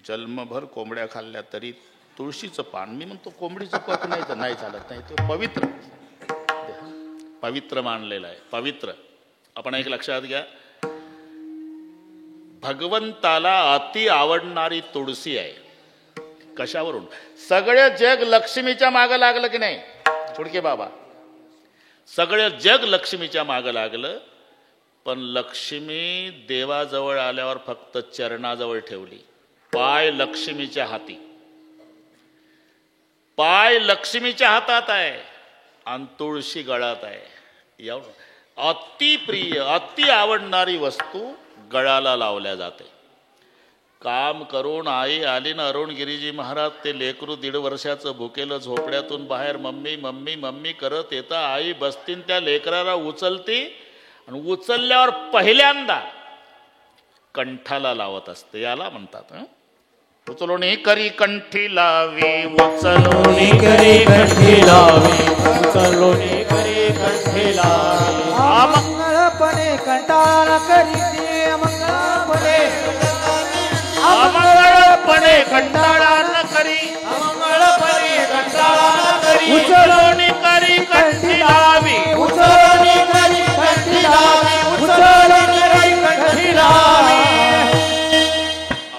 जन्मभर कोंबड्या खाल्ल्या तरी तुळशीचं पान, मी म्हणतो कोंबडीचं पत नाही तर नाही चालत नाही, तो पवित्र पवित्र मानलेलं आहे. पवित्र. आपण एक लक्षात घ्या, भगवंताला अति आवडणारी तुळशी आहे. कशावरून? सगळे जग लक्ष्मीच्या मागं लागलं की नाही फुडके बाबा? सगळं जग लक्ष्मीच्या मागं लागलं, पण लक्ष्मी देवाजवळ आल्यावर फक्त चरणाजवळ ठेवली. पाय लक्ष्मीच्या हाती, पाय लक्ष्मीच्या हातात आहे आणि तुळशी गळात आहे. एवढं अतिप्रिय, अति आवडणारी वस्तू गळाला लावल्या जाते. काम करून आई आली ना अरुणगिरीजी महाराज, ते लेकरू 1.5 वर्षाचं भुकेलं झोपड्यातून बाहेर मम्मी मम्मी मम्मी करत येतं. आई बसतीन त्या लेकराला उचलती आणि उचलल्यावर पहिल्यांदा कंठाला लावत असते. याला म्हणतात उचलोणी करी कंठी लावी, उचलोणी
करी कंठी लावी, उचलोणी करी कंठी लावी. अमंगळपणे कंटाळा करी ती, अमंगळपणे
अमंगळपणे कंटाळा न करी,
अमंगळपणे कंटाळा न करी.
उचलोणी करी कंठी लावी,
उचलोणी करी कंठी लावी, उचलोणी करी कंठी लावी.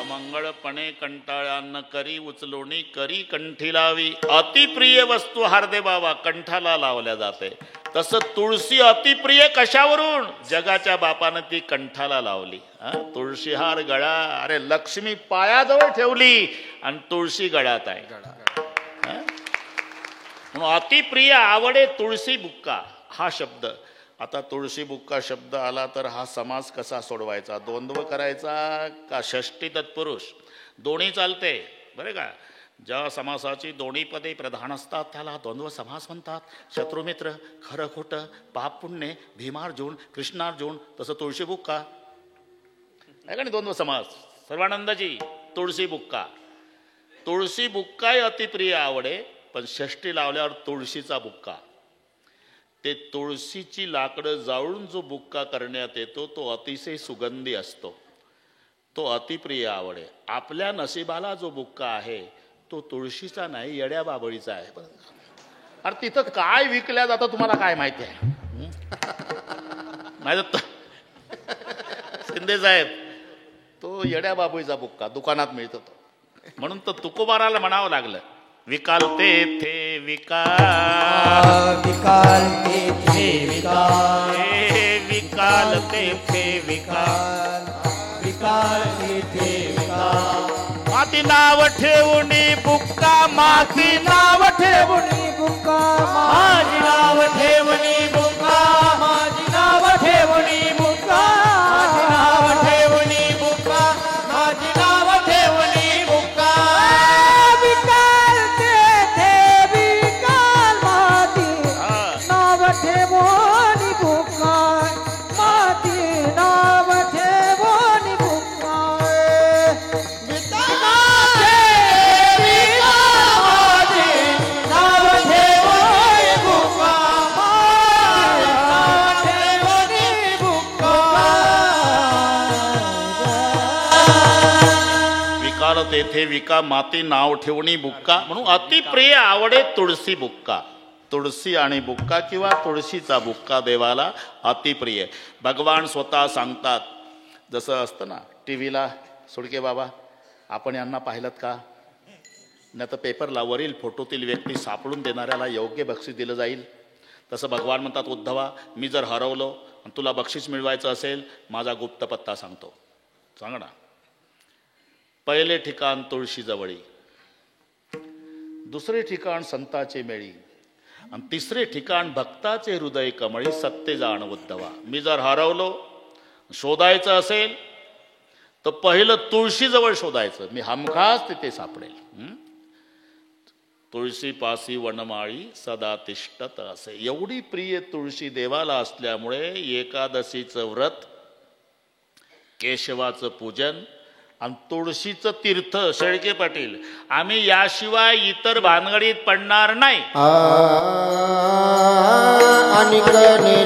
अमंगळपणे कंटाळा न करी करी उचलोणी करी कंठी लावी. अतिप्रिय वस्तू हार्दे बाबा कंठाला लावल्या जाते. तसं तुळशी अतिप्रिय कशावरून? जगाच्या बापानं ती कंठाला लावली. तुळशी हार गळा, अरे लक्ष्मी पायाजवळ ठेवली आणि तुळशी गळ्यात आहे. म्हणून अतिप्रिय आवडे तुळशी बुक्का हा शब्द. आता तुळशी बुक्का शब्द आला तर हा समास कसा सोडवायचा? द्वंद्व करायचा का षष्टी तत्पुरुष? दोन्ही चालते बरे का. ज्या समासाची दोन्ही पदे प्रधान असतात त्याला द्वंद्व समास म्हणतात. शत्रुमित्र, खरं खोटं, पाप पुण्य, भीमार्जुन, कृष्णार्जुन, तसं तुळशी बुक्का आहे का नाही द्वंद्व समास. सर्वानंदाजी तुळशी बुक्का. तुळशी बुक्काही अतिप्रिय आवडे, पण षष्टी लावल्यावर तुळशीचा बुक्का. ते तुळशीची लाकडं जाळून जो बुक्का करण्यात येतो तो अतिशय सुगंधी असतो. तो अतिप्रिय आवडे. आपल्या नशिबाला जो बुक्का आहे तो तुळशीचा नाही, येड्या बाबळीचा आहे. अरे तिथं काय विकल्या जातं तुम्हाला काय माहिती आहे? नाही शिंदे साहेब, तो येड्या बाबळीचा बुक्का दुकानात मिळतो तो. म्हणून तर तुकोबाराला म्हणावं लागलं, विकाल तेथे विकाल,
विकाल तेथे विकाल,
विकाल तेथे विकाल,
विकाल तेथे विकाल.
माती नाव ठेवून बुक्का, माती नाव ठेवून
बुक्का,
माझी नाव ठेवणी बुक्का, माझी नाव ठेवणी बुक्का, माझी नाव ठेवणी बुक्का, माझी नाव ठेवणी बुक्का.
विकाल तेथे विकाल, माती नाव ठेवून बुक्का, माती नाव ठेवून बुक्का.
तेथे विका, माती नाव ठेवणी बुक्का. म्हणून अतिप्रिय आवडे तुळशी बुक्का. तुळशी आणि बुक्का किंवा तुळशीचा बुक्का देवाला अतिप्रिय. भगवान स्वतः सांगतात, जसं असतं ना टी व्हीला, सुडके बाबा आपण यांना पाहिलं का? नाही तर पेपरला वरील फोटोतील व्यक्ती सापडून देणाऱ्याला योग्य बक्षीस दिलं जाईल. तसं भगवान म्हणतात, उद्धवा मी जर हरवलो आणि तुला बक्षीस मिळवायचं असेल, माझा गुप्त पत्ता सांगतो. सांग ना. पहिले ठिकाण तुळशीजवळी, दुसरे ठिकाण संताचे मेळी, आणि तिसरे ठिकाण भक्ताचे हृदय कमळी. सत्य जाण उद्धवा, मी जर हरवलो, शोधायचं असेल तर पहिलं तुळशीजवळ शोधायचं. मी हमखास तिथे सापडेल. तुळशी पासी वनमाळी सदा तिष्ठत असे. एवढी प्रिय तुळशी देवाला असल्यामुळे एकादशीचं व्रत, केशवाचं पूजन आणि तुळशीचं तीर्थ. शेळके पाटील, आम्ही याशिवाय इतर भानगडीत पडणार नाही.
अनिकने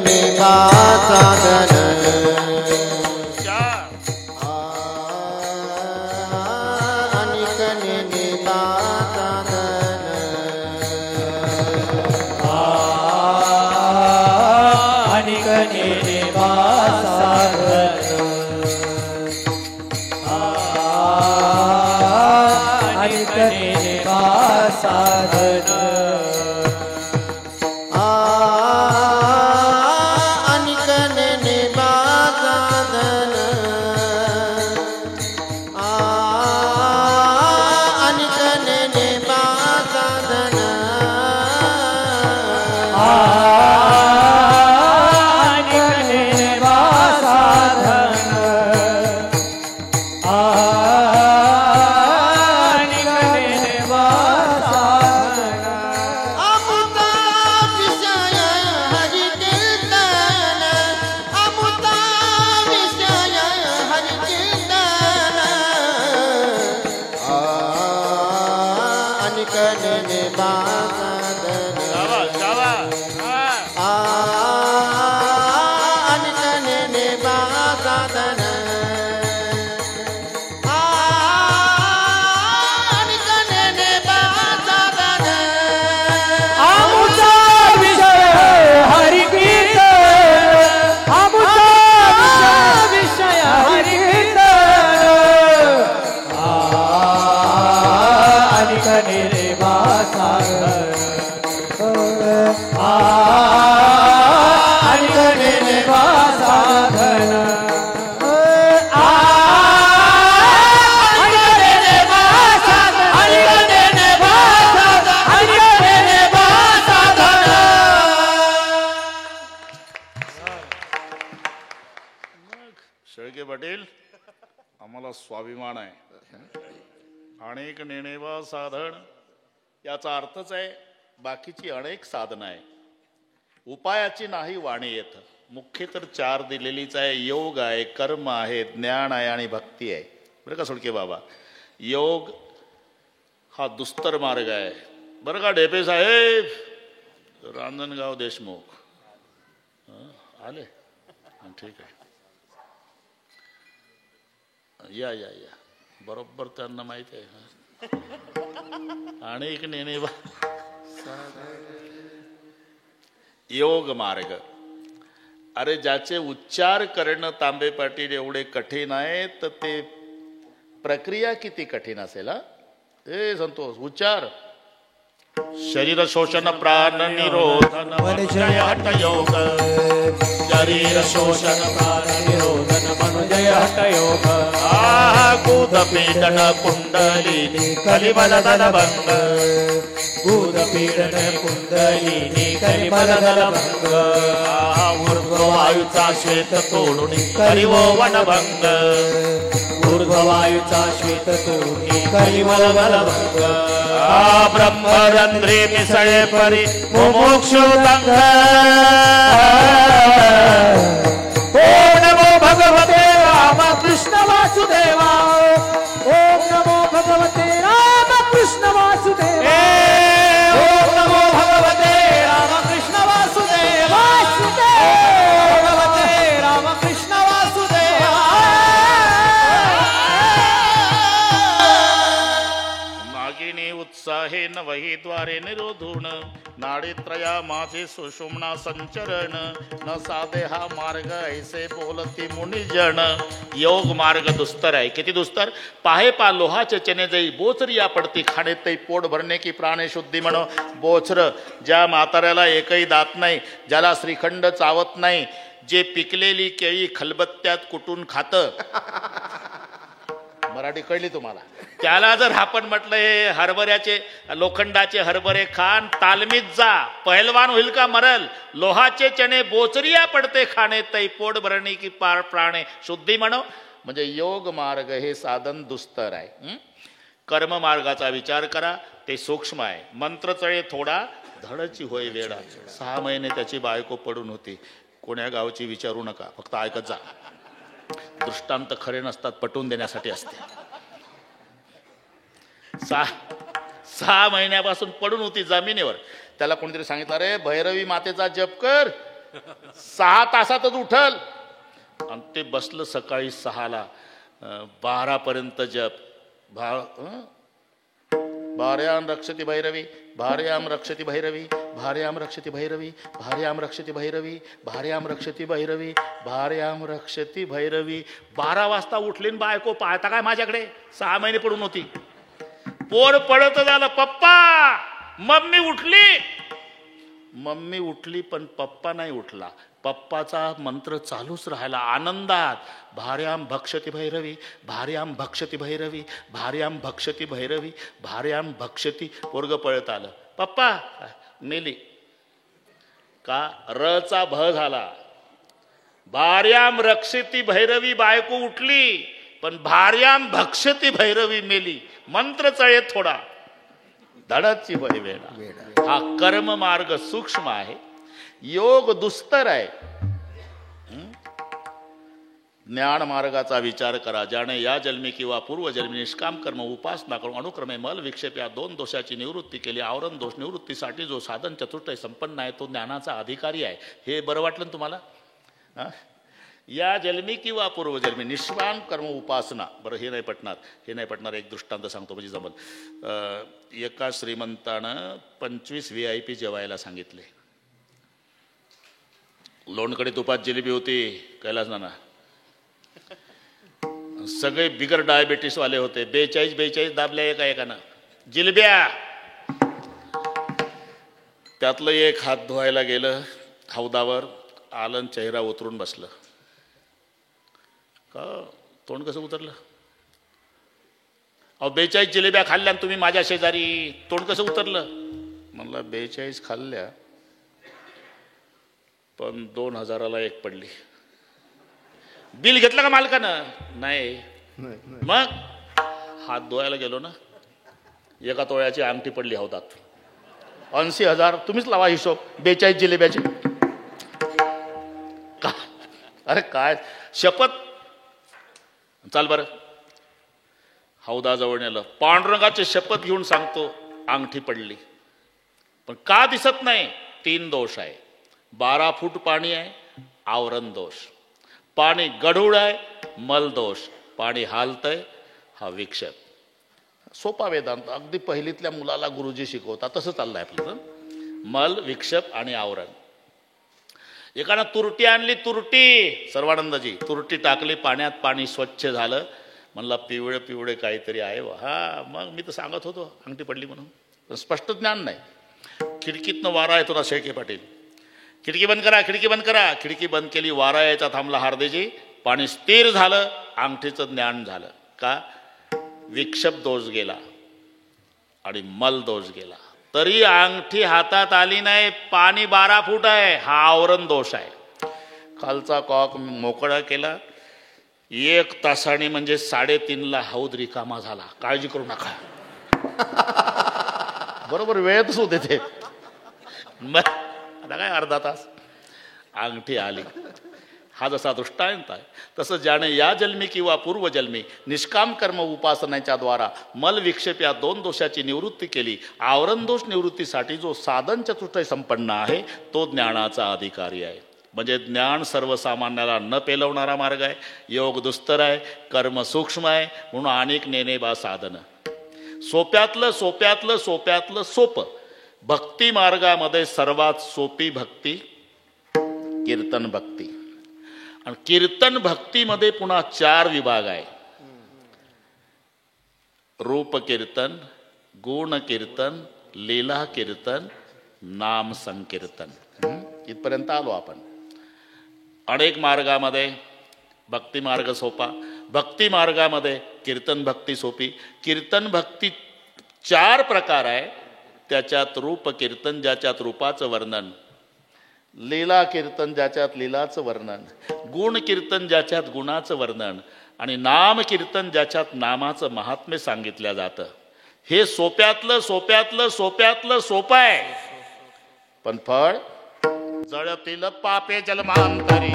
अलीकडे साधन
शेळके पाटील, आम्हाला स्वाभिमान आहे. अनेक नेणेवा साधन याचा अर्थच आहे बाकीची अनेक साधनं आहे. उपायाची नाही वाणी येत. मुख्य तर 4 दिलेलीच आहे. योग आहे, कर्म आहे, ज्ञान आहे आणि भक्ती आहे. बरं का सुडके बाबा, योग हा दुस्तर मार्ग आहे बरं का. डेपे साहेब, रांजणगाव देशमुख आले, ठीक आहे, या या या, बरोबर त्यांना माहिती आहे. आणि एक नेणेवा योग मार्ग. अरे ज्याचे उच्चार करणं तांबे पाटील एवढे कठीण आहे, तर ते प्रक्रिया किती कठीण असेल. हा ए संतोष, उच्चार. शरीर शोषण प्राण निरोधन मनुजय हठ योग. शरीर शोषण प्राण निरोधन मनुजय हठ योग. कूद पीडन कुंडलिनी कलिबल दल भंग. कूद पीडन कुंडलिनी कलिबल दल भंग. ऊर्ध्ववायूचा श्वेत तोडून करिवो वनभंग. ऊर्ध्ववायूचा श्वेत तोडून कलिबल दल भंग. ब्रह्मरंध्रे मिसळे परी मुमुक्षु दंग. ओम नमो भगवते राम कृष्ण वासुदेवा.
ओम नमो भगवते राम कृष्ण वासुदेवा.
ओम नमो भगवते राम कृष्ण वासुदेवा. भगवते राम कृष्ण वासुदेवा.
नागिनी उत्साहे नवही द्वारे निरोधून. नाडीत्रया माझे सुषुम्ना संचरण. न साधे हा मार्ग ऐसे बोलती मुनिजन. योग मार्ग दुस्तर आहे. किती दुस्तर. पाहे पा लोहाचे चने जई बोचरिया पडती खाणे तई पोट भरणे की प्राणे शुद्धी म्हण. बोचर, ज्या म्हाताऱ्याला एकही दात नाही, ज्याला श्रीखंड चावत नाही, जे पिकलेली केळी खलबत्त्यात कुटून खातं. मराठी कळली तुम्हाला. त्याला जर आपण म्हटलं हे हरभऱ्याचे लोखंडाचे हरभरे खान, तालमीत जा, पहलवान होईल का मरल. लोहाचे चणे बोचरिया पडते खाणे तै पोट भरणी की प्राणे शुद्धी म्हणो. म्हणजे योग मार्ग हे साधन दुस्तर आहे. कर्म मार्गाचा विचार करा, ते सूक्ष्म आहे. मंत्रचळे थोडा, धडची होय वेडा. 6 महिने त्याची बायको पडून होती. कोण्या गावची विचारू नका, फक्त ऐकत जा. दृष्टांत खरे नसतात, पटवून देण्यासाठी असते. 6 महिन्यापासून पडून होती जमिनीवर. त्याला कोणीतरी सांगितलं, अरे भैरवी मातेचा जप कर, 6 तासातच उठल. आणि ते बसलं सकाळी 6ला, 12 पर्यंत जप. भार्याम रक्षती भैरवी, भार्याम रक्षती भैरवी, भार्याम रक्षती भैरवी, भार्याम रक्षती भैरवी, भार्याम रक्षती भैरवी, भार्याम रक्षती भैरवी. 12 वाजता उठली बायको पाहता काय माझ्याकडे. 6 महिने पडून होती. पोर पडत झालं, पप्पा. मम्मी उठली. मम्मी उठली पण पप्पा नाही उठला. पप्पाचा मंत्र चालूच राहिला आनंदात. भार्याम भक्षती भैरवी, भार्याम भक्षती भैरवी, भार्याम भक्षती भैरवी, भार्याम भक्षती. पोरग पळत आलं, पप्पा मेली का. रचा भ झाला. भार्याम रक्षती भैरवी, बायको उठली पण भार्याम भक्षती भैरवी मेली. मंत्र चळे थोडा, धडची भय वेडा. हा कर्म मार्ग सूक्ष्म आहे, योग दुस्तर आहे. ज्ञान मार्गाचा विचार करा. ज्याने या जन्मी किंवा पूर्वजन्मी निष्काम कर्म उपासना करून अनुक्रमे मल विक्षेप या 2 दोषाची निवृत्ती केली. आवरण दोष निवृत्तीसाठी जो साधन चतुष्टय संपन्न आहे तो ज्ञानाचा अधिकारी आहे. हे बरं वाटलं ना तुम्हाला. या जन्मी किंवा पूर्वजन्मी निष्काम कर्म उपासना. बरं हे नाही पटणार, हे नाही पटणार. एक दृष्टांत सांगतो म्हणजे जमल. एका श्रीमंतानं 25 VIP जेवायला सांगितले. लोणकडे तुपात जिलेबी होती. कैलास नाना सगळे बिगर डायबिटीस वाले होते. 42 दाबल्या एका एकानं जिलेब्या. त्यातलं एक हात धुवायला गेलं हौदावर, आलं आणि चेहरा उतरून बसलं. का तोंड कसं उतरलं? अहो 42 जिलेब्या खाल्ल्या तुम्ही माझ्या शेजारी, तोंड कसं उतरलं? म्हणला 42 खाल्ल्या पण 2000ला एक पडली. बिल घेतलं का मालकानं? नाही. मग हात धुवायला गेलो ना, 1 तोळ्याची अंगठी पडली हौदात. 80,000. तुम्हीच लावा हिशोब 42 जिलेब्याचे. का अरे काय शपथ. चाल बरं. हौदाजवळ नेलं, पांडुरंगाची शपथ घेऊन सांगतो अंगठी पडली. पण का दिसत नाही? 3 दोष आहे. 12 फूट पाणी आहे, आवरण दोष. पाणी गढूळ आहे, मल दोष. पाणी हालतंय, हा विक्षेप. सोपा वेदांत, अगदी पहिलीतल्या मुलाला गुरुजी शिकवतात तसं चाललंय आपलं. मल, विक्षेप आणि आवरण. एकानं तुरटी आणली, तुरटी, सर्वानंदजी तुरटी टाकली पाण्यात, पाणी स्वच्छ झालं. म्हणला पिवळे पिवळे काहीतरी आहे. हा मग मी तर सांगत होतो अंगठी पडली म्हणून, पण स्पष्ट ज्ञान नाही. खिडकीतनं वारा येतो ना शेळके पाटील, खिडकी बंद करा, खिडकी बंद करा. खिडकी बंद केली, वारा यायचा थांबला हार्देजी, पाणी स्थिर झालं, अंगठीचं ज्ञान झालं. का? विक्षेप दोष गेला आणि मल दोष गेला. तरी अंगठी हातात आली नाही. पाणी 12 फूट आहे, हा आवरण दोष आहे. खालचा कॉक मोकळा केला. 1 तासाने म्हणजे 3:30ला हौद रिकामा झाला. काळजी करू नका. बरोबर वेळेतच होते ते. मग आता काय अर्धा तास अंगठी आली. हा जसा दृष्टांत आहे तसं ज्याने या जन्मी किंवा पूर्वजन्मी निष्काम कर्म उपासनेच्या द्वारा मल विक्षेप या 2 दोषाची निवृत्ती केली, आवरण दोष निवृत्तीसाठी जो साधन चतुष्टय संपन्न आहे तो ज्ञानाचा अधिकारी आहे. म्हणजे ज्ञान सर्वसामान्याला न पेलवणारा मार्ग आहे. योग दुस्तर आहे, कर्म सूक्ष्म आहे, म्हणून अनेक नेणे बा साधन. सोप्यातलं सोप्यातलं सोप्यातलं सोपं. भक्ती मार्गामध्ये सर्वात सोपी भक्ती कीर्तन भक्ती. आणि कीर्तन भक्तीमध्ये पुन्हा 4 विभाग आहे. रूप कीर्तन, गुण कीर्तन, लीला कीर्तन, नाम संकीर्तन. इथपर्यंत आलो आपण. अनेक मार्गामध्ये भक्ती मार्ग सोपा, भक्ती मार्गामध्ये कीर्तन भक्ती सोपी. कीर्तन भक्ती 4 प्रकार आहे. त्याच्यात रूप कीर्तन ज्याच्यात रूपाचं वर्णन, लीला कीर्तन ज्याच्यात लीलाचं वर्णन, गुण कीर्तन ज्याच्यात गुणाचं वर्णन, आणि नाम कीर्तन ज्याच्यात नामाचं महात्म्य सांगितलं जातं. हे सोप्यातलं सोप्यातलं सोप्यातलं सोपं आहे. पण फळ जळतील पापे जन्मांतरी.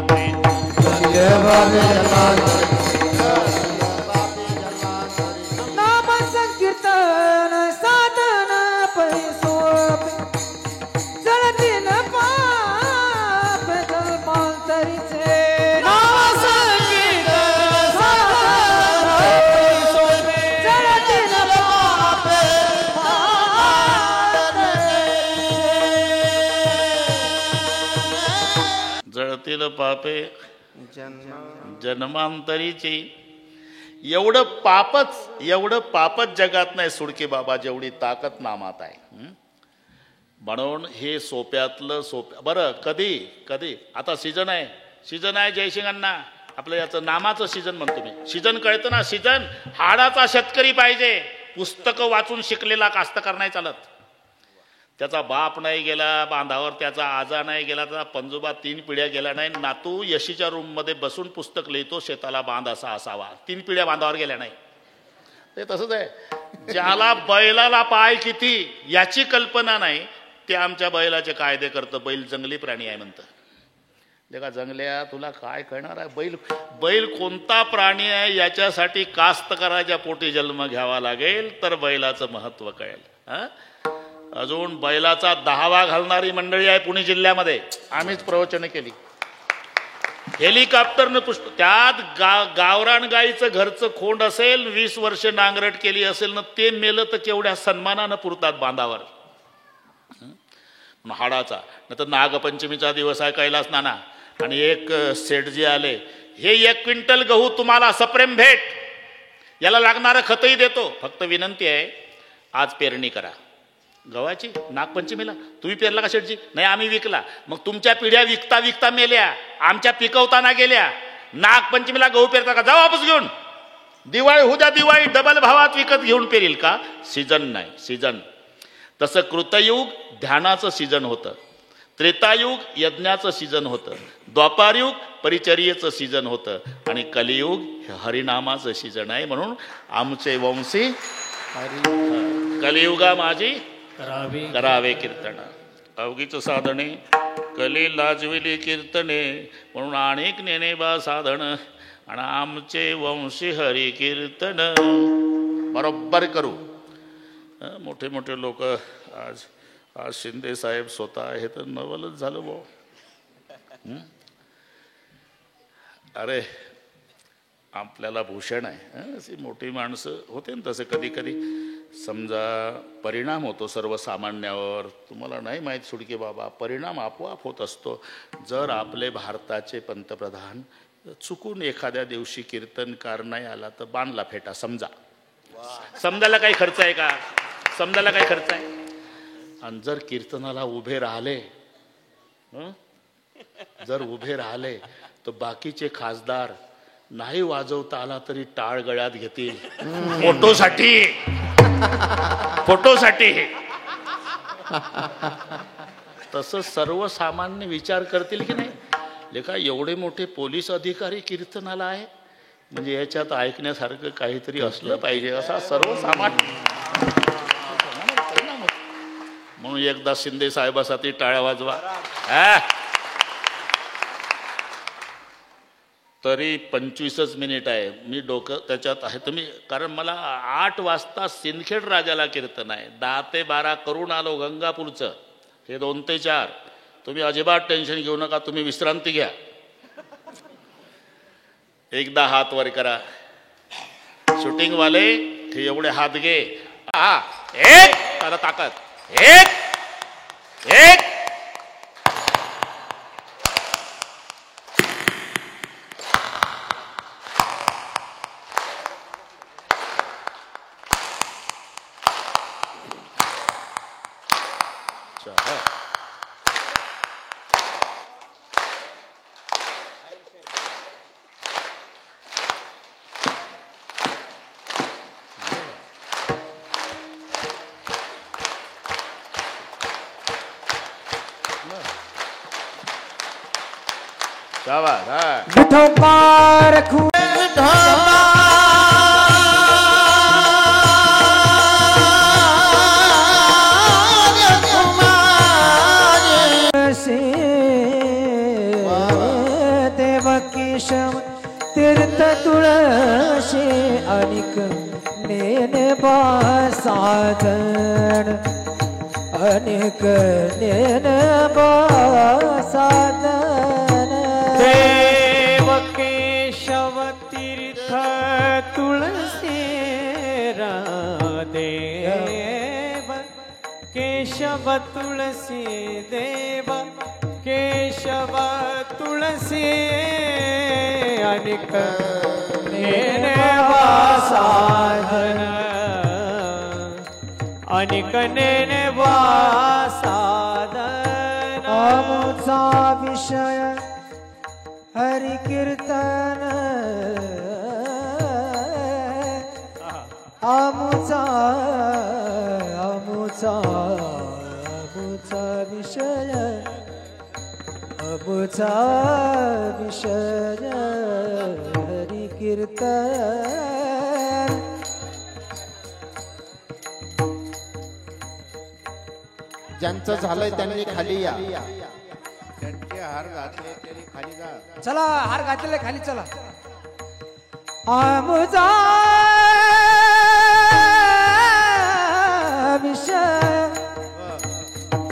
नाम संकीर्तन साधन परिसोपे जळतील पाप जन्मांतरीचे.
नाम संकीर्तन साधन परिसोपे
जळतील पाप
जळतील पापे जन्मांतरीची. एवढं पापच जगात नाही सुडके बाबा, जेवढी ताकद नामात आहे. म्हणून हे सोप्यातलं सोप्या. बरं कधी आता सीजन आहे जयसिंगांना आपलं याचं नामाचं सीजन म्हणतो मी. सीजन कळतं ना? सीजन हाडाचा शेतकरी पाहिजे. पुस्तकं वाचून शिकलेला कास्तकार नाही चालत. त्याचा बाप नाही गेला बांधावर, त्याचा आजा नाही गेला, त्याचा पंजोबा 3 पिढ्या गेला नाही. नातू यशीच्या रूममध्ये बसून पुस्तक लिहितो, शेताला बांध असा असावा. 3 पिढ्या बांधावर गेल्या नाही. ते तसंच आहे. ज्याला बैलाला पाय किती याची कल्पना नाही ते आमच्या बैलाचे कायदे करतं. बैल जंगली प्राणी आहे म्हणतं. का जंगल्या तुला काय कळणार आहे? बैल कोणता प्राणी आहे याच्यासाठी कास्तकाराच्या पोटी जन्म घ्यावा लागेल तर बैलाचं महत्व कळेल. हा, अजून बैलाचा 10वा घालणारी मंडळी आहे पुणे जिल्ह्यामध्ये. आम्हीच प्रवचन केली. हेलिकॉप्टरनं त्यात गावरान गाईचं घरचं खोंड असेल, 20 वर्ष नांगरट केली असेल ना, ते मेलं तर केवढ्या सन्मानानं पुरतात बांधावर. हाडाचा नाही तर नागपंचमीचा दिवस आहे कैलास नाना, आणि एक सेठजी आले, हे 1 क्विंटल गहू तुम्हाला सप्रेम भेट, याला लागणारं खतही देतो, फक्त विनंती आहे आज पेरणी करा. गव्हाची नागपंचमीला तुम्ही पेरला का शेटजी? नाही आम्ही विकला. मग तुमच्या पिढ्या विकता विकता मेल्या, आमच्या पिकवताना गेल्या. नागपंचमीला गहू पेरता का? जाऊ वापस घेऊन. दिवाळी होऊ द्या, दिवाळी डबल भावात विकत घेऊन पेरील का? सीजन नाही, सीजन. तसं कृतयुग ध्यानाचं सीजन होतं, त्रेतायुग यज्ञाचं सीजन होतं, द्वापारयुग परिचर्येचं सीजन होतं आणि कलियुग हे हरिनामाचं सीजन आहे. म्हणून आमचे वंशी कलियुगा माझी करावे कीर्तन. अवघीच साधने कली लाजविली कीर्तने, म्हणून अनेक नेने बा साधन आणि आमचे वंशी हरी कीर्तन. बरोबर करू. मोठे मोठे लोक आज शिंदे साहेब स्वतः हे तर नवलच झालं भाऊ. अरे आपल्याला भूषण आहे. अशी मोठी माणसं होते ना तसे कधी कधी. समजा परिणाम होतो सर्वसामान्यावर. तुम्हाला नाही माहीत सुडके बाबा, परिणाम आपोआप होत असतो. जर आपले भारताचे पंतप्रधान चुकून एखाद्या दिवशी कीर्तनकार नाही आला तर बांधला फेटा. समजायला काही खर्च आहे का? समजायला काही खर्च आहे? आणि जर कीर्तनाला उभे राहिले, जर उभे राहिले तर बाकीचे खासदार नाही वाजवता आला तरी टाळ गळ्यात घेतील फोटोसाठी. फोटोसाठी. तसं सर्वसामान्य विचार करतील की नाही? लेखा एवढे मोठे पोलीस अधिकारी कीर्तनाला आहे म्हणजे याच्यात ऐकण्यासारखं काहीतरी असलं पाहिजे असा सर्वसामान्य. म्हणून एकदा शिंदे साहेबासाठी टाळ्या वाजवा. तरी 25च मिनिट आहे. मी डोकं त्याच्यात आहे तुम्ही, कारण मला 8 वाजता सिंदखेड राजाला कीर्तन आहे. 10 ते 12 करून आलो गंगापूरचं. हे 2 ते 4 तुम्ही अजिबात टेन्शन घेऊ नका. तुम्ही विश्रांती घ्या. एकदा हात वर करा. शूटिंगवाले हे एवढे हात घे. एक त्याला ताकद. एक एक
विठोबा रखू देव केशव तीर्थ तुळशी अनिक नेनबा साधन. अनेक नेनबा साधन.
देव केशव तीर्थ तुळसी देव केशव तुळसी देव केशव तुळसी अनिक नेनबा साधन. अनिक नेनबा साधन.
आमचा विषय हरि कीर्तन. आमुचा आमुचा आमुचा विषय आमुचा विषय हरि कीर्तन.
ज्यांचं झालंय त्यांनी खाली या.
चला हार घातलेले खाली चला. आमुचा विषय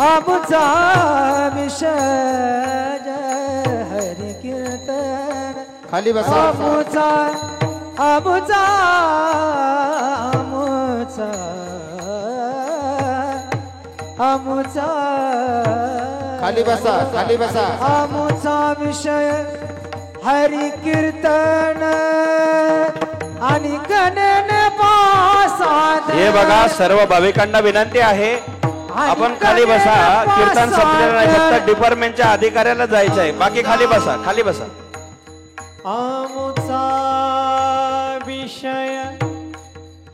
आमुचा विषय हरि कीर्तन.
खाली बसा.
आमुचा आमुचा आमुचा आमुचा
खाली बसा. खाली बसा.
आमुचा विषय हरि कीर्तन आणि गणन पासाद.
हे बघा सर्व भाविकांना विनंती आहे आपण खाली बसा. कीर्तन संपलेलं नाही, फक्त डिपार्टमेंटच्या अधिकाऱ्याला जायचं आहे. बाकी खाली बसा, खाली बसा. आमुचा विषय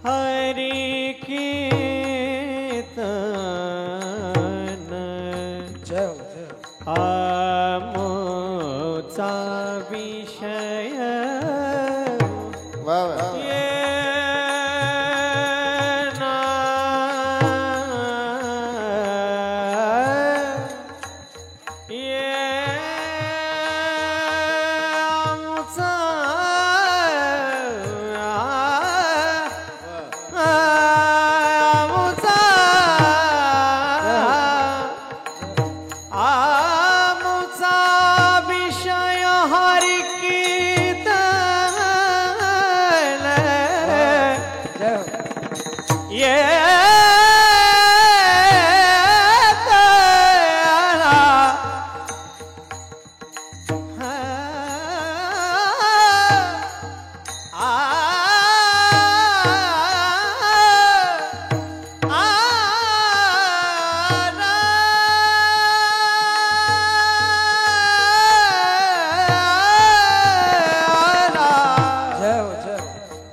हरी कीर्तन, आमुचा विषय
वा वा.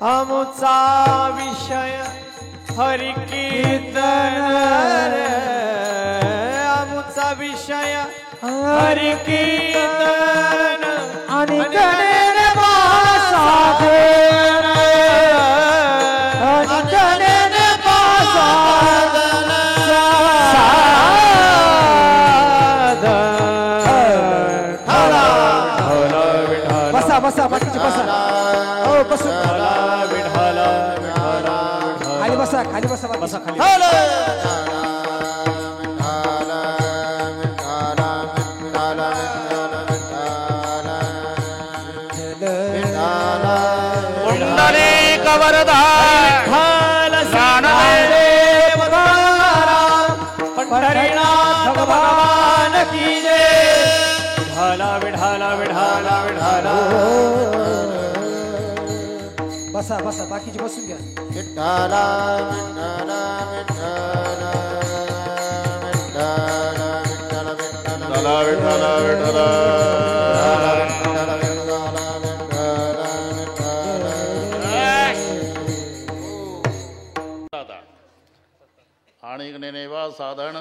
आमुचा विषय हरी कीर्तन, आमुचा विषय हरी कीर्तन
आणि गणेने साधन, आणि गणेने साधन, बसा बसा बाकीचे बसा. हो बसू. खाली बसा, खाली बसा, बसा खाली.
पुंडलिक वरदा
पंढरीनाथ भगवान की जय. विठाला विठाला विठाला विठाला.
बसा बसा बाकीचे बसून घ्या.
विठ्ठला विठ्ठला विठ्ठला विठ्ठला विठ्ठला विठ्ठला विठ्ठला
आणि नेनेवा साधन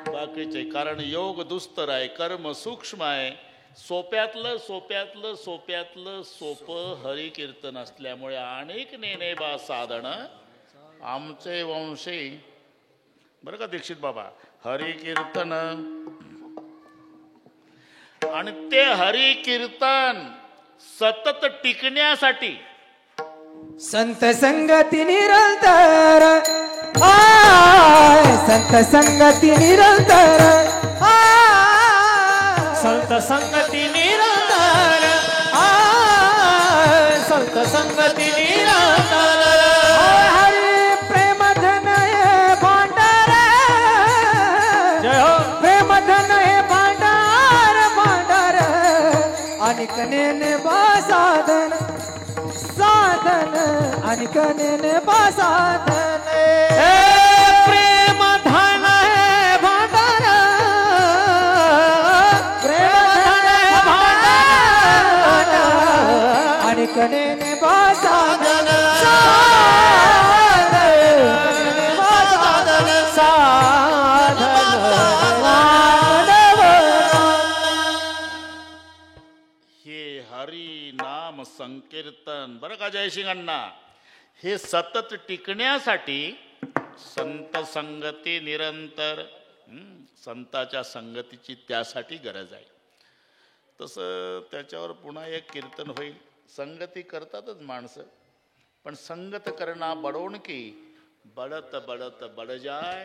बाकीचे. कारण योग दुस्तर आहे, कर्म सूक्ष्म आहे. सोप्यातलं सोप्यातलं सोप्यातलं सोपं हरी कीर्तन असल्यामुळे अनेक नेनेबा साधन आमचे वंशी. बरं का दीक्षित बाबा, हरी कीर्तन आणि ते हरी कीर्तन सतत टिकण्यासाठी
संत संगती निरंतर, संत संगती निरंतर,
संत संगती निरंतर, संत संगती निरंतर.
हरी प्रेम धन हे भांडार,
जय हो.
प्रेम धन हे भांडार भांडार, आणि कनेने बा साधन साधन, आणि कनेने बा साधन.
प्रेम धन है भांडार,
प्रेम धन हे भांडार, आणि कनेने बा साधन कनेने बा साधन
हे हरी नाम संकीर्तन. बरं का जयसिंगांना, हे सतत टिकण्यासाठी संत संगती निरंतर. संताच्या संगतीची त्यासाठी गरज आहे. तसं त्याच्यावर पुन्हा एक कीर्तन होईल. संगती करतातच माणसं, पण संगत करना बडोन की बडत बडत बड जाय.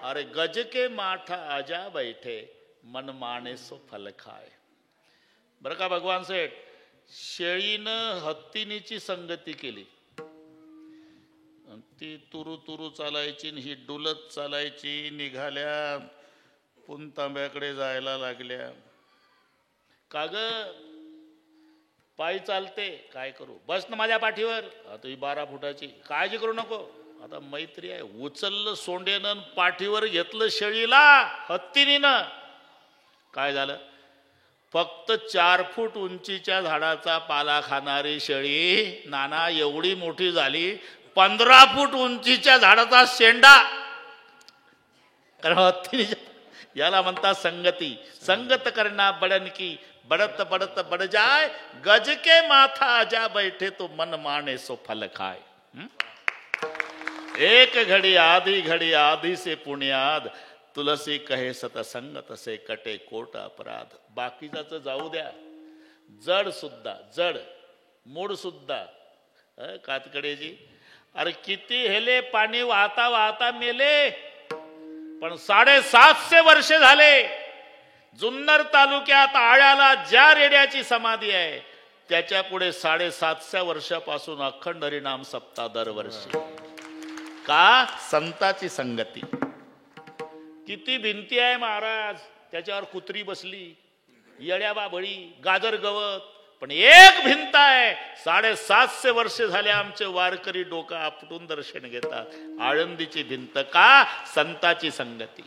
अरे गज के माठा आजा बैठे मन माने सो फल खाय. बरं का भगवान सेठ, शेळीनं हत्तीनीची संगती केली. ती तुरु तुरु चालायची, ही डुलत चालायची. निघाल्या पुनतांब्याकडे जायला लागल्या. काग पायी चालते, काय करू, बस ना माझ्या पाठीवर. आता ही 12 फुटाची, काळजी करू नको. आता मैत्री आहे. उचललं सोंडेनं पाठीवर घेतलं शेळीला हत्तीनीनं. काय झालं? फक्त 4 फूट उंचीच्या झाडाचा पाला खाणारी शेळी नाना एवढी मोठी झाली 15 फूट उंचीच्या झाडाचा शेंडा. कारण हत्तीने याला म्हणतात संगती. संगत करना बड़न की बड़त बड़त बढ़ जाए गज के माथा आजा बैठे तो मन माने सो फल खाए. एक घड़ी आधी से पुण्याद तुलसी कहे सतसंगत से कटे कोट अपराध. बाकीचं जाऊ द्या. जड सुद्धा जड मूड सुद्धा कातकडेजी अरे किती हेले पाणी वाहता वाहता मेले पण 750 वर्ष झाले. जुन्नर तालुक्यात आळ्याला ज्या रेड्याची समाधी आहे त्याच्या पुढे 750 वर्षापासून अखंड हरिनाम सप्ताह दरवर्षी. का? संताची संगती. किती भिंती आहे महाराज, त्याच्यावर कुत्री बसली, येड्या बाबळी, गाजर गवत, पण एक भिंत आहे. 750 वर्ष झाले आमचे वारकरी डोकं आपटून दर्शन घेतात. आळंदीची भिंत. का? संताची संगती.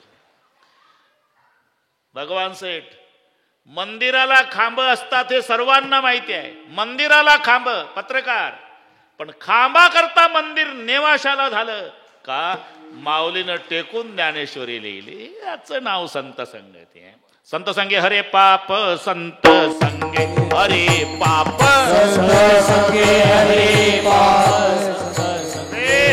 भगवान सेठ मंदिराला खांब असतात हे सर्वांना माहिती आहे. मंदिराला खांब पत्रकार, पण खांबा करता मंदिर नेवाशाला झालं का? माऊलीनं टेकून ज्ञानेश्वरी लिहिली. याचं नाव संत संगती आहे. संत संगे हरे पाप, संत संगे हरे पाप,
संत संगे हरे पाप,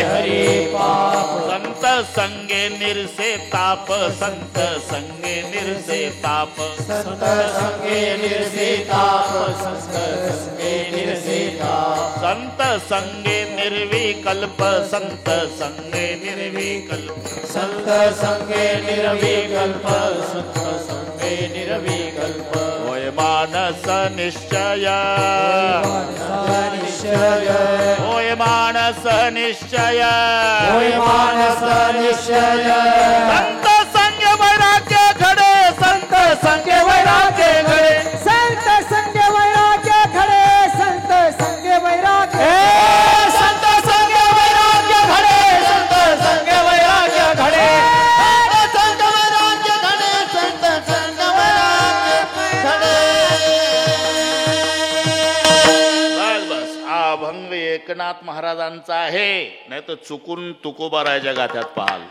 हरे पाप,
संत संगे निरसे ताप, संत संगे निरसे ताप,
संत संगे निरसे ताप, संत संगे निरसे ताप,
संत संगे निर्विकल्प, संत संगे निर्विकल्प,
संत संगे निर्विकल्प, संत संगे निर्विकल्प.
होय मानस निश्चय,
निश्चय,
होय मानस निश्चय,
होय मानस निश्चय.
संत संग वैराग्य घडे, संत संग
वैराग्य घडे, संत संग वैराग्य घडे, संत संग वैराग्य, संत संग वैराग्य घडे, संत संग वैराग्य घडे, संत वैराग्य घडे, संत संग वैराग्य घडे.
बस बस. अभंग एकनाथ महाराजांचा आहे, नाही तर चुकून तुकोबाराच्या गाथ्यात पाहाल.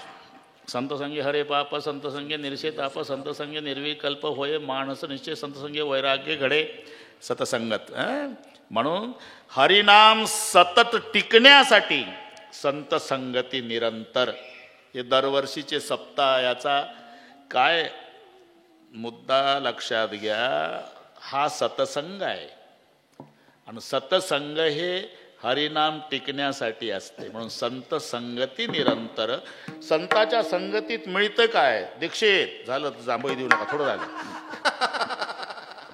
संत संगे हरे पाप, संत संगे निरसे ताप, संत संगे निर्विकल्प, होय मानस निश्चय, संत संगे वैराग्य घडे, सतसंगत. म्हणून हरिनाम सतत टिकण्यासाठी संत संगती निरंतर. हे दरवर्षीचे सप्ताह. याचा काय मुद्दा लक्षात घ्या, हा सतसंग आहे. आणि सतसंग हे हरिनाम टिकण्यासाठी असते. म्हणून संत संगती निरंतर. संताच्या संगतीत मिळतं काय? दीक्षित झालं, जांभई देऊ नका, थोडं झालं,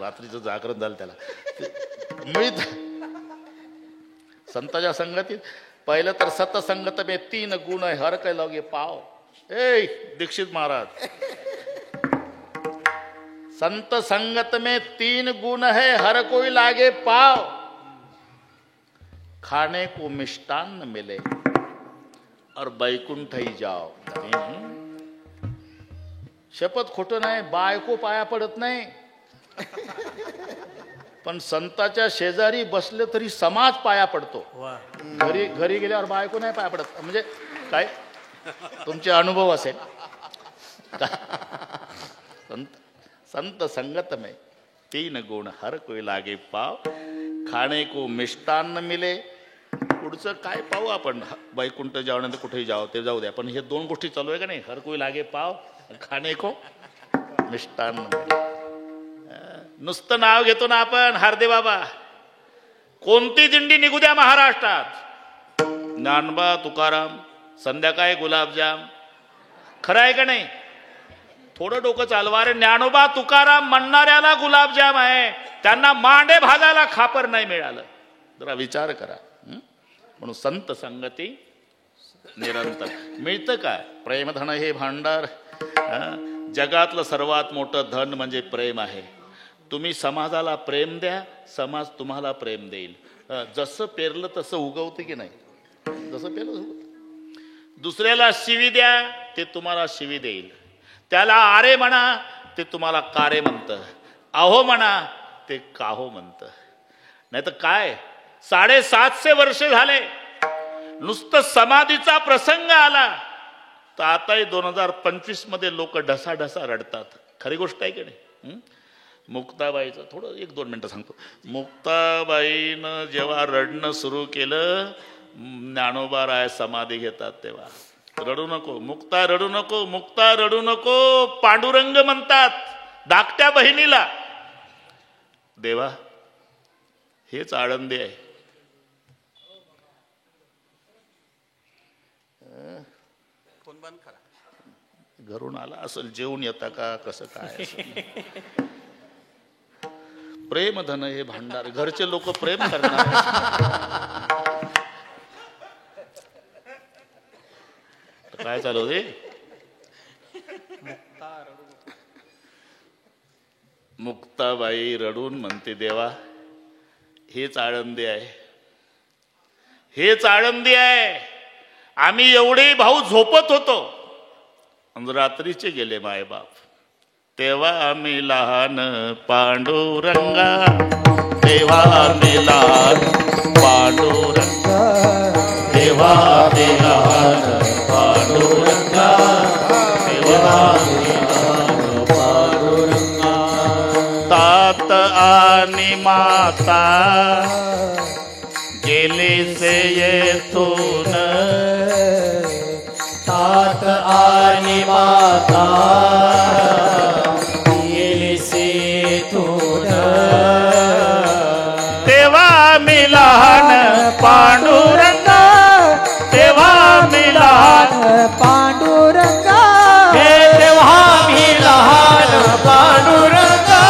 रात्रीचं जागरण झालं त्याला. मिळत संताच्या संगतीत पहिलं तर सतसंगत में 3 गुण है, हर कै लोगे पाव. ए दीक्षित महाराज, संत संगत में 3 गुण है, हर कोई लागे पाव. खाने को मिष्टान्न मिले और बैकुंठ ही जाओ. शपथ खोटं नाही, बायको पाया पडत नाही, पण संताच्या शेजारी बसले तरी समाज पाया पडतो. घरी गेल्यावर बायको नाही पाया पडत. म्हणजे काय तुमचे अनुभव असेल. संत संगत में 3 गुण, हर कोई लागे पाव. खाणे को मिष्टान्न मिले. पुढचं काय पाहू आपण, वैकुंठ जावं कुठेही जावं ते जाऊ द्या, पण हे 2 गोष्टी चालू आहे का नाही? हर कोई लागे पाव, खाणे को मिष्टान्न मिले. नुसतं नाव घेतो ना आपण, हार्दे बाबा. कोणती दिंडी निघू द्या महाराष्ट्रात, ज्ञानबा तुकाराम, संध्याकाळी गुलाबजाम. खरं आहे का नाही? थोडं डोकं चालवा रे. ज्ञानोबा तुकाराम म्हणणाऱ्याला गुलाबजाम आहे, त्यांना मांडे भाजायला खापर नाही मिळालं. जरा विचार करा. म्हणून संत संगती निरंतर. मिळतं काय? प्रेमधन हे भांडार. जगातलं सर्वात मोठं धन म्हणजे प्रेम आहे. तुम्ही समाजाला प्रेम द्या, समाज तुम्हाला प्रेम देईल. जसं पेरलं तसं उगवतं की नाही? जसं पेरलं उगवतं. दुसऱ्याला शिवी द्या ते तुम्हाला शिवी देईल, त्याला आरे म्हणा ते तुम्हाला कारे म्हणतं, अहो म्हणा ते काहो म्हणतं. नाही तर काय, 750 वर्ष झाले नुसतं समाधीचा प्रसंग आला तर आताही 2025 मध्ये लोक ढसाढसा रडतात. खरी गोष्ट आहे की नाही? मुक्ताबाईचं थोडं 1-2 मिनिटं सांगतो. मुक्ताबाईनं जेव्हा रडणं सुरू केलं, ज्ञानोबा राय समाधी घेतात तेव्हा, रडू नको मुक्ता, रडू नको मुक्ता, रडू नको, पांडुरंग म्हणतात धाकट्या बहिणीला. देवा हेच आळंदी आहे. घरून आला असेल, जेवून येता का कसं काय? प्रेम धन हे भांडार, घरचे लोक प्रेम करणार. काय चालू रे? मुक्ताबाई रडून म्हणते देवा हेच आळंदी आहे, हेच आळंदी आहे. आम्ही एवढे भाऊ झोपत होतो आणि रात्रीचे गेले मायबाप, तेव्हा आम्ही लहान पांडुरंगा, तेव्हा आम्ही लहान पांडुरंगा, तेव्हा आम्ही लहान पांडुरंगा, तेव्हा आम्ही लहान पांडुरंगा. तात आणि माता गेले से येथून,
तात आणि माता गेले से येथून,
तेव्हा मी लहान पांडुरंगा, तेव्हा मी लहान
पांडुरंगा,
हे
तेव्हा मी लहान पांडुरंगा,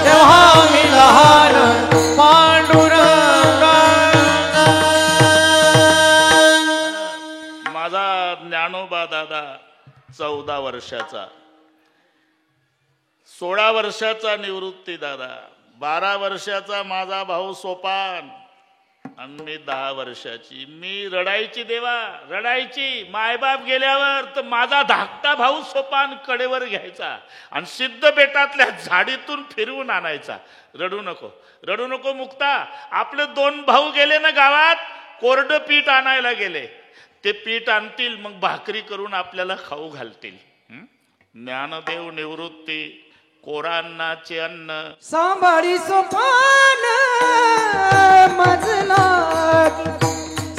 तेव्हा मी लहान पांडुरंगा.
माझा ज्ञानोबा दादा 14 वर्षाचा, 16 वर्षाचा निवृत्ती दादा, 12 वर्षाचा माझा भाऊ सोपान आणि मी 10 वर्षाची. मी रडायची देवा, रडायची. मायबाप गेल्यावर तर माझा धाकटा भाऊ सोपान कडेवर घ्यायचा आणि सिद्ध बेटातल्या झाडीतून फिरवून आणायचा. रडू नको, रडू नको मुक्ता, आपले 2 भाऊ गेले ना गावात, कोरडं पीठ आणायला गेले. ते पीठ आणतील, मग भाकरी करून आपल्याला खाऊ घालतील. ज्ञानदेव निवृत्ती, कोरांनाचे अन्न.
सांभाळी सोपान मजला,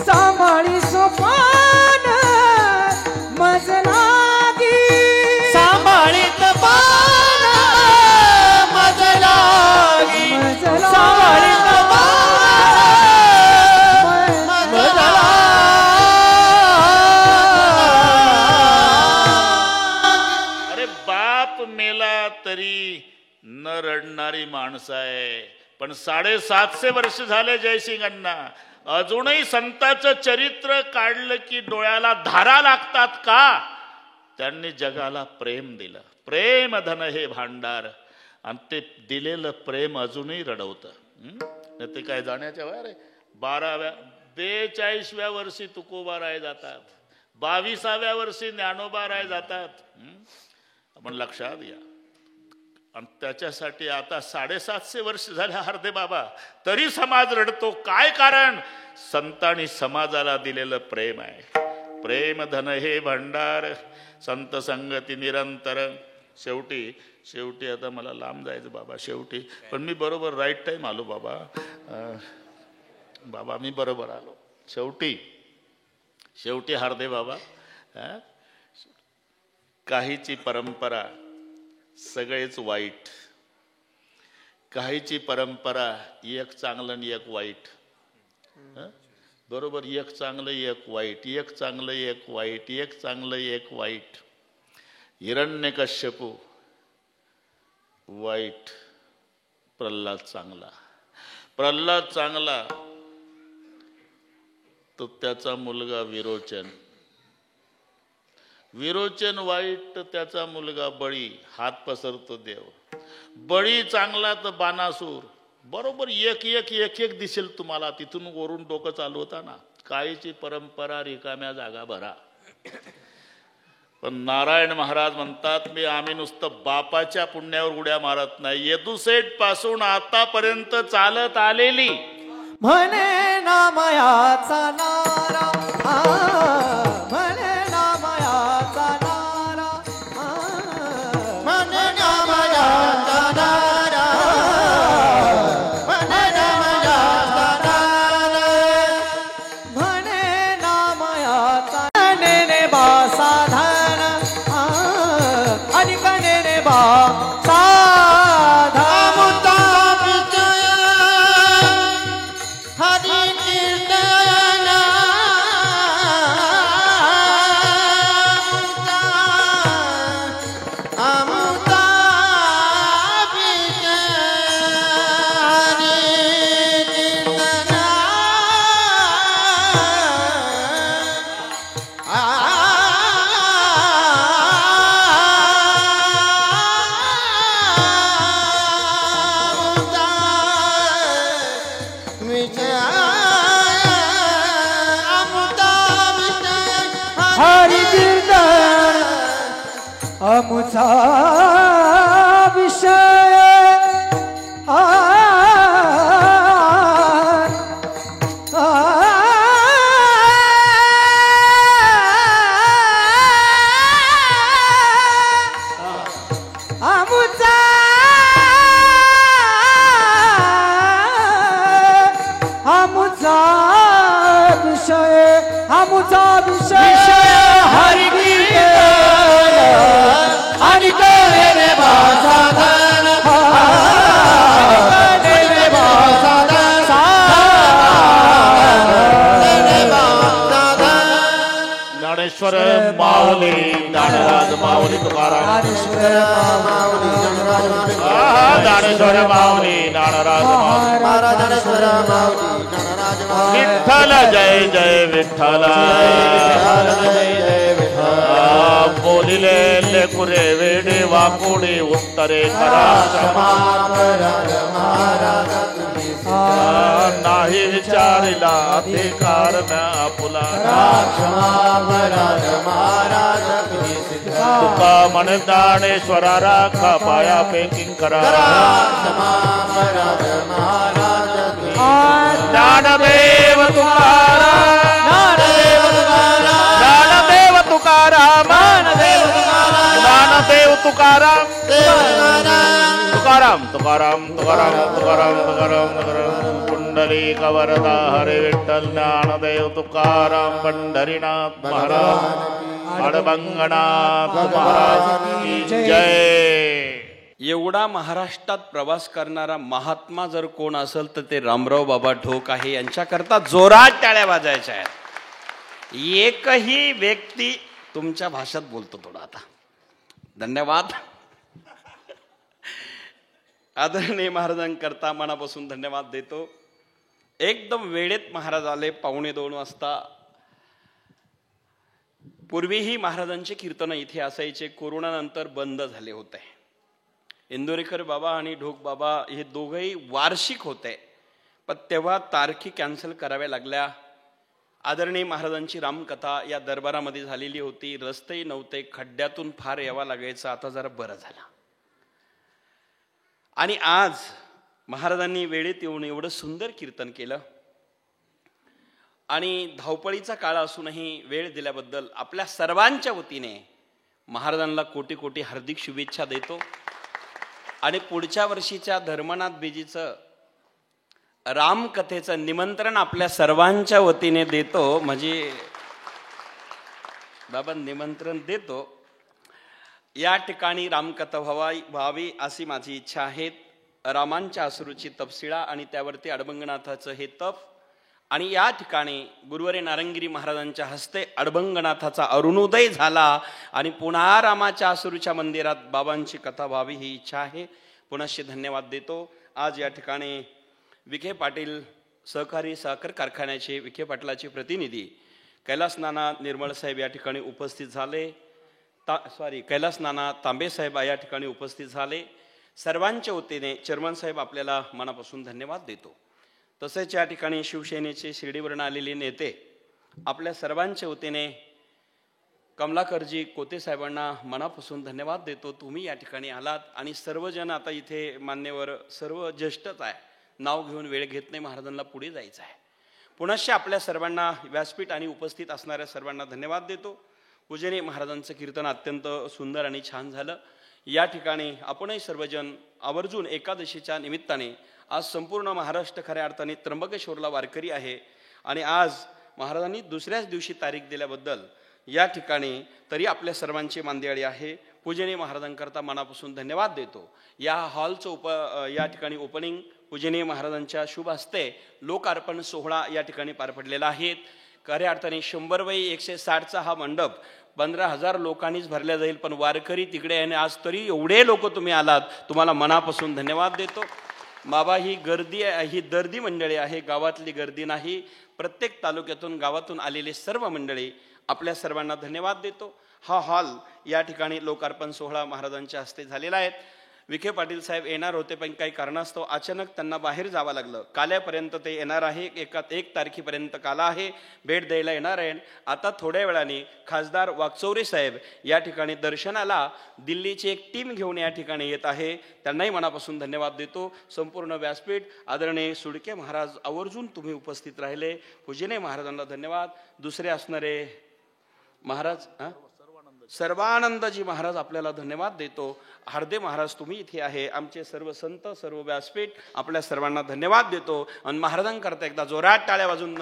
सांभाळी सोपान मजला, सांभाळीत पान मजला, सांभाळीत मजला.
अरे बाप मेला तरी न रडणारी माणसं आहे, पण 750 वर्ष झाले जयसिंग अण्णा, अजूनही संतांचं चरित्र काढलं की डोळ्याला धारा लागतात का? त्यांनी जगाला प्रेम दिलं. प्रेम धन हे भांडार, आणि ते दिलेलं प्रेम अजूनही रडवतं. ते काय जाण्याच्या वयार आहे. 42व्या वर्षी तुकोबा राय जातात, 22व्या वर्षी ज्ञानोबा राय जातात. आपण लक्षात घ्या. आणि त्याच्यासाठी आता 750 वर्ष झाले हार्दे बाबा, तरी समाज रडतो. काय कारण? संतांनी समाजाला दिलेलं प्रेम आहे. प्रेम धन हे भंडार, संत संगती निरंतर. शेवटी आता मला लांब जायचं बाबा शेवटी, पण मी बरोबर राईट टाइम आलो बाबा. बाबा मी बरोबर आलो शेवटी हार्दे बाबा. काहीची परंपरा सगळेच वाईट, काहीची परंपरा एक चांगलं आणि एक वाईट. बरोबर, एक चांगलं एक वाईट, एक चांगलं एक वाईट, एक चांगलं एक वाईट. हिरण्यकश्यपू वाईट, प्रल्हाद चांगला तो त्याचा मुलगा विरोचन वाईट, तर त्याचा मुलगा बळी. हात पसरतो देव. बळी चांगला तर बाणासूर. बरोबर एक दिसेल तुम्हाला. तिथून वरून डोकं चालू होता ना, कायची परंपरा रिकाम्या जागा भरा. पण नारायण महाराज म्हणतात आम्ही नुसतं बापाच्या पुण्यावर उड्या मारत नाही. येदुसेठ पासून आतापर्यंत चालत आलेली
म्हणे नामयाचा नारा म्हणे नामयाचा नारा
म्हणे नामयाचा नारा म्हणे नामयाचा नारा
म्हणे नामयाचा नेने बा साधन आणि कनेने बा अमुचा विषय अमुचा अमुचा विषय अमुचा विषय हरि आणि रे भाषाधन
ज्ञानेश्वर माऊली ज्ञानराज माऊली तुकाराम ज्ञानेश्वर माऊली ज्ञानराज विठ्ठल जय जय विठ्ठल बोलिले लेकुरे वेडे वाकुडे उत्तरे करा नाही विचारिला अधिकार न आपुला तुका म्हण ज्ञानेश्वरा राखा पाया पेकिंग करा ज्ञानदेव तुकाराम ज्ञानदेव तुकाराम ज्ञानदेव तुकाराम तुकाराम तुकाराम तुकाराम तुकाराम तुकाराम तुकाराम पुंडलिक वरदा हरे विठ्ठल ज्ञानदेव तुकाराम पंढरीनाथ महाराज अडबंगनाथ महाराज की जय.
एवढा महाराष्ट्रात प्रवास करणारा महात्मा जर कोण असेल तर ते रामराव बाबा ढोक आहे. यांच्याकरता जोरात टाळ्या वाजायच्या आहेत. एकही व्यक्ती तुमच्या भाषेत बोलतो थोडा आता. धन्यवाद. आदरणीय महाराजांकरता मनापासून धन्यवाद देतो. एकदम वेळेत महाराज आले. 1:45 वाजता. पूर्वीही महाराजांचे कीर्तन इथे असायचे. कोरोनानंतर बंद झाले होते. इंदोरीकर बाबा आणि ढोक बाबा हे दोघंही वार्षिक होते, पण तेव्हा तारखी कॅन्सल कराव्या लागल्या. आदरणीय महाराजांची रामकथा या दरबारामध्ये झालेली होती. रस्तेही नव्हते, खड्ड्यातून फार यावं लागायचं. आता जरा बरं झालं. आणि आज महाराजांनी वेळेत येऊन एवढं सुंदर कीर्तन केलं. आणि धावपळीचा काळ असूनही वेळ दिल्याबद्दल आपल्या सर्वांच्या वतीने महाराजांना कोटी कोटी हार्दिक शुभेच्छा देतो. आणि पुढच्या वर्षीच्या धर्मनाथ बेजीचं रामकथेचं निमंत्रण आपल्या सर्वांच्या वतीने देतो. म्हणजे बाबा निमंत्रण देतो. या ठिकाणी रामकथा व्हावी अशी माझी इच्छा आहे. रामांच्या अश्रूची तपशिळा आणि त्यावरती अडबंगनाथाचं हे तप. आणि या ठिकाणी गुरुवारी नारंगिरी महाराजांच्या हस्ते अडबंगनाथाचा अरुणोदय झाला आणि पुन्हा रामाच्या अश्रूच्या मंदिरात बाबांची कथा व्हावी ही इच्छा आहे. पुनश्च धन्यवाद देतो. आज या ठिकाणी विखे पाटील सहकारी साखर कारखान्याचे विखे पाटलाचे प्रतिनिधी कैलास नाना निर्मळ साहेब या ठिकाणी उपस्थित झाले. कैलास नाना तांबे साहेब या ठिकाणी उपस्थित झाले. सर्वांच्या वतीने चेअरमन साहेब आपल्याला मनापासून धन्यवाद देतो. तसेच या ठिकाणी शिवसेनेचे शिर्डीवरून आलेले नेते आपल्या सर्वांच्या वतीने कमलाकरजी कोते साहेबांना मनापासून धन्यवाद देतो. तुम्ही या ठिकाणी आलात आणि सर्वजण आता इथे मान्यवर सर्व ज्येष्ठच आहे, नाव घेऊन वेळ घेत नाही, महाराजांना पुढे जायचं आहे. पुनश्च आपल्या सर्वांना व्यासपीठ आणि उपस्थित असणाऱ्या सर्वांना धन्यवाद देतो. पूजनीय महाराजांचं कीर्तन अत्यंत सुंदर आणि छान झालं. या ठिकाणी आपणही सर्वजण आवर्जून एकादशीच्या निमित्ताने आज संपूर्ण महाराष्ट्र खऱ्या अर्थाने त्र्यंबकेश्वरला वारकरी आहे आणि आज महाराजांनी दुसऱ्याच दिवशी तारीख दिल्याबद्दल या ठिकाणी तरी आपल्या सर्वांची मांदियाळी आहे. पूजनीय महाराजांकरता मनापासून धन्यवाद देतो. या हॉलचं या ठिकाणी ओपनिंग पूजनीय महाराजांच्या शुभ हस्ते लोकार्पण सोहळा या ठिकाणी पार पडलेला आहे. खऱ्या अर्थाने 100/160चा हा मंडप 15,000 लोकांनीच भरल्या जाईल, पण वारकरी तिकडे आहे आणि आज तरी एवढे लोक तुम्ही आलात, तुम्हाला मनापासून धन्यवाद देतो. बाबा ही गर्दी ही दर्दी मंडळी आहे, गावातली गर्दी नाही. प्रत्येक तालुक्यातून गावातून आलेले सर्व मंडळी आपल्या सर्वांना धन्यवाद देतो. हा हॉल या ठिकाणी लोकार्पण सोहळा महाराजांच्या हस्ते झालेला आहे. विखे पाटील साहेब येणार होते, पण काही कारणास्तव अचानक त्यांना बाहेर जावं लागलं. काल्यापर्यंत ते येणार आहे, 1 तारखेपर्यंत काला आहे, भेट द्यायला येणार आहे. आता थोड्या वेळाने खासदार वाकचौरे साहेब या ठिकाणी दर्शनाला दिल्लीची एक टीम घेऊन या ठिकाणी येत आहे. त्यांनाही मनापासून धन्यवाद देतो. संपूर्ण व्यासपीठ आदरणीय सुडके महाराज आवर्जून तुम्ही उपस्थित राहिले. पूजनीय महाराजांना धन्यवाद. दुसरे असणारे महाराज सर्वानंदजी महाराज आपल्याला धन्यवाद देतो. हार्दे महाराज तुम्ही इथे आहे. आमचे सर्व संत सर्व व्यासपीठ आपल्या सर्वांना धन्यवाद देतो. आणि महाराजांकरता एकदा जोरात टाळ्या वाजून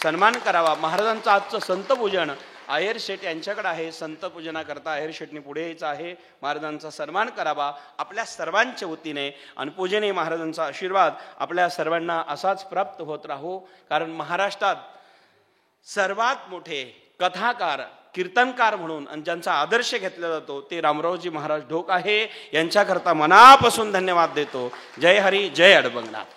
सन्मान करावा. महाराजांचं आजचं संत पूजन आहेर शेठ यांच्याकडे आहे. संत पूजनाकरता आहेर शेठनी पुढे यायचं आहे. महाराजांचा सन्मान करावा आपल्या सर्वांच्या वतीने. आणि पूजनीय महाराजांचा आशीर्वाद आपल्या सर्वांना असाच प्राप्त होत राहो. कारण महाराष्ट्रात सर्वात मोठे कथाकार कीर्तनकार म्हणून आणि ज्यांचा आदर्श घेतला जातो ते रामरावजी महाराज ढोक आहे. यांच्याकरता मनापासून धन्यवाद देतो. जय हरी, जय अडबंगनाथ.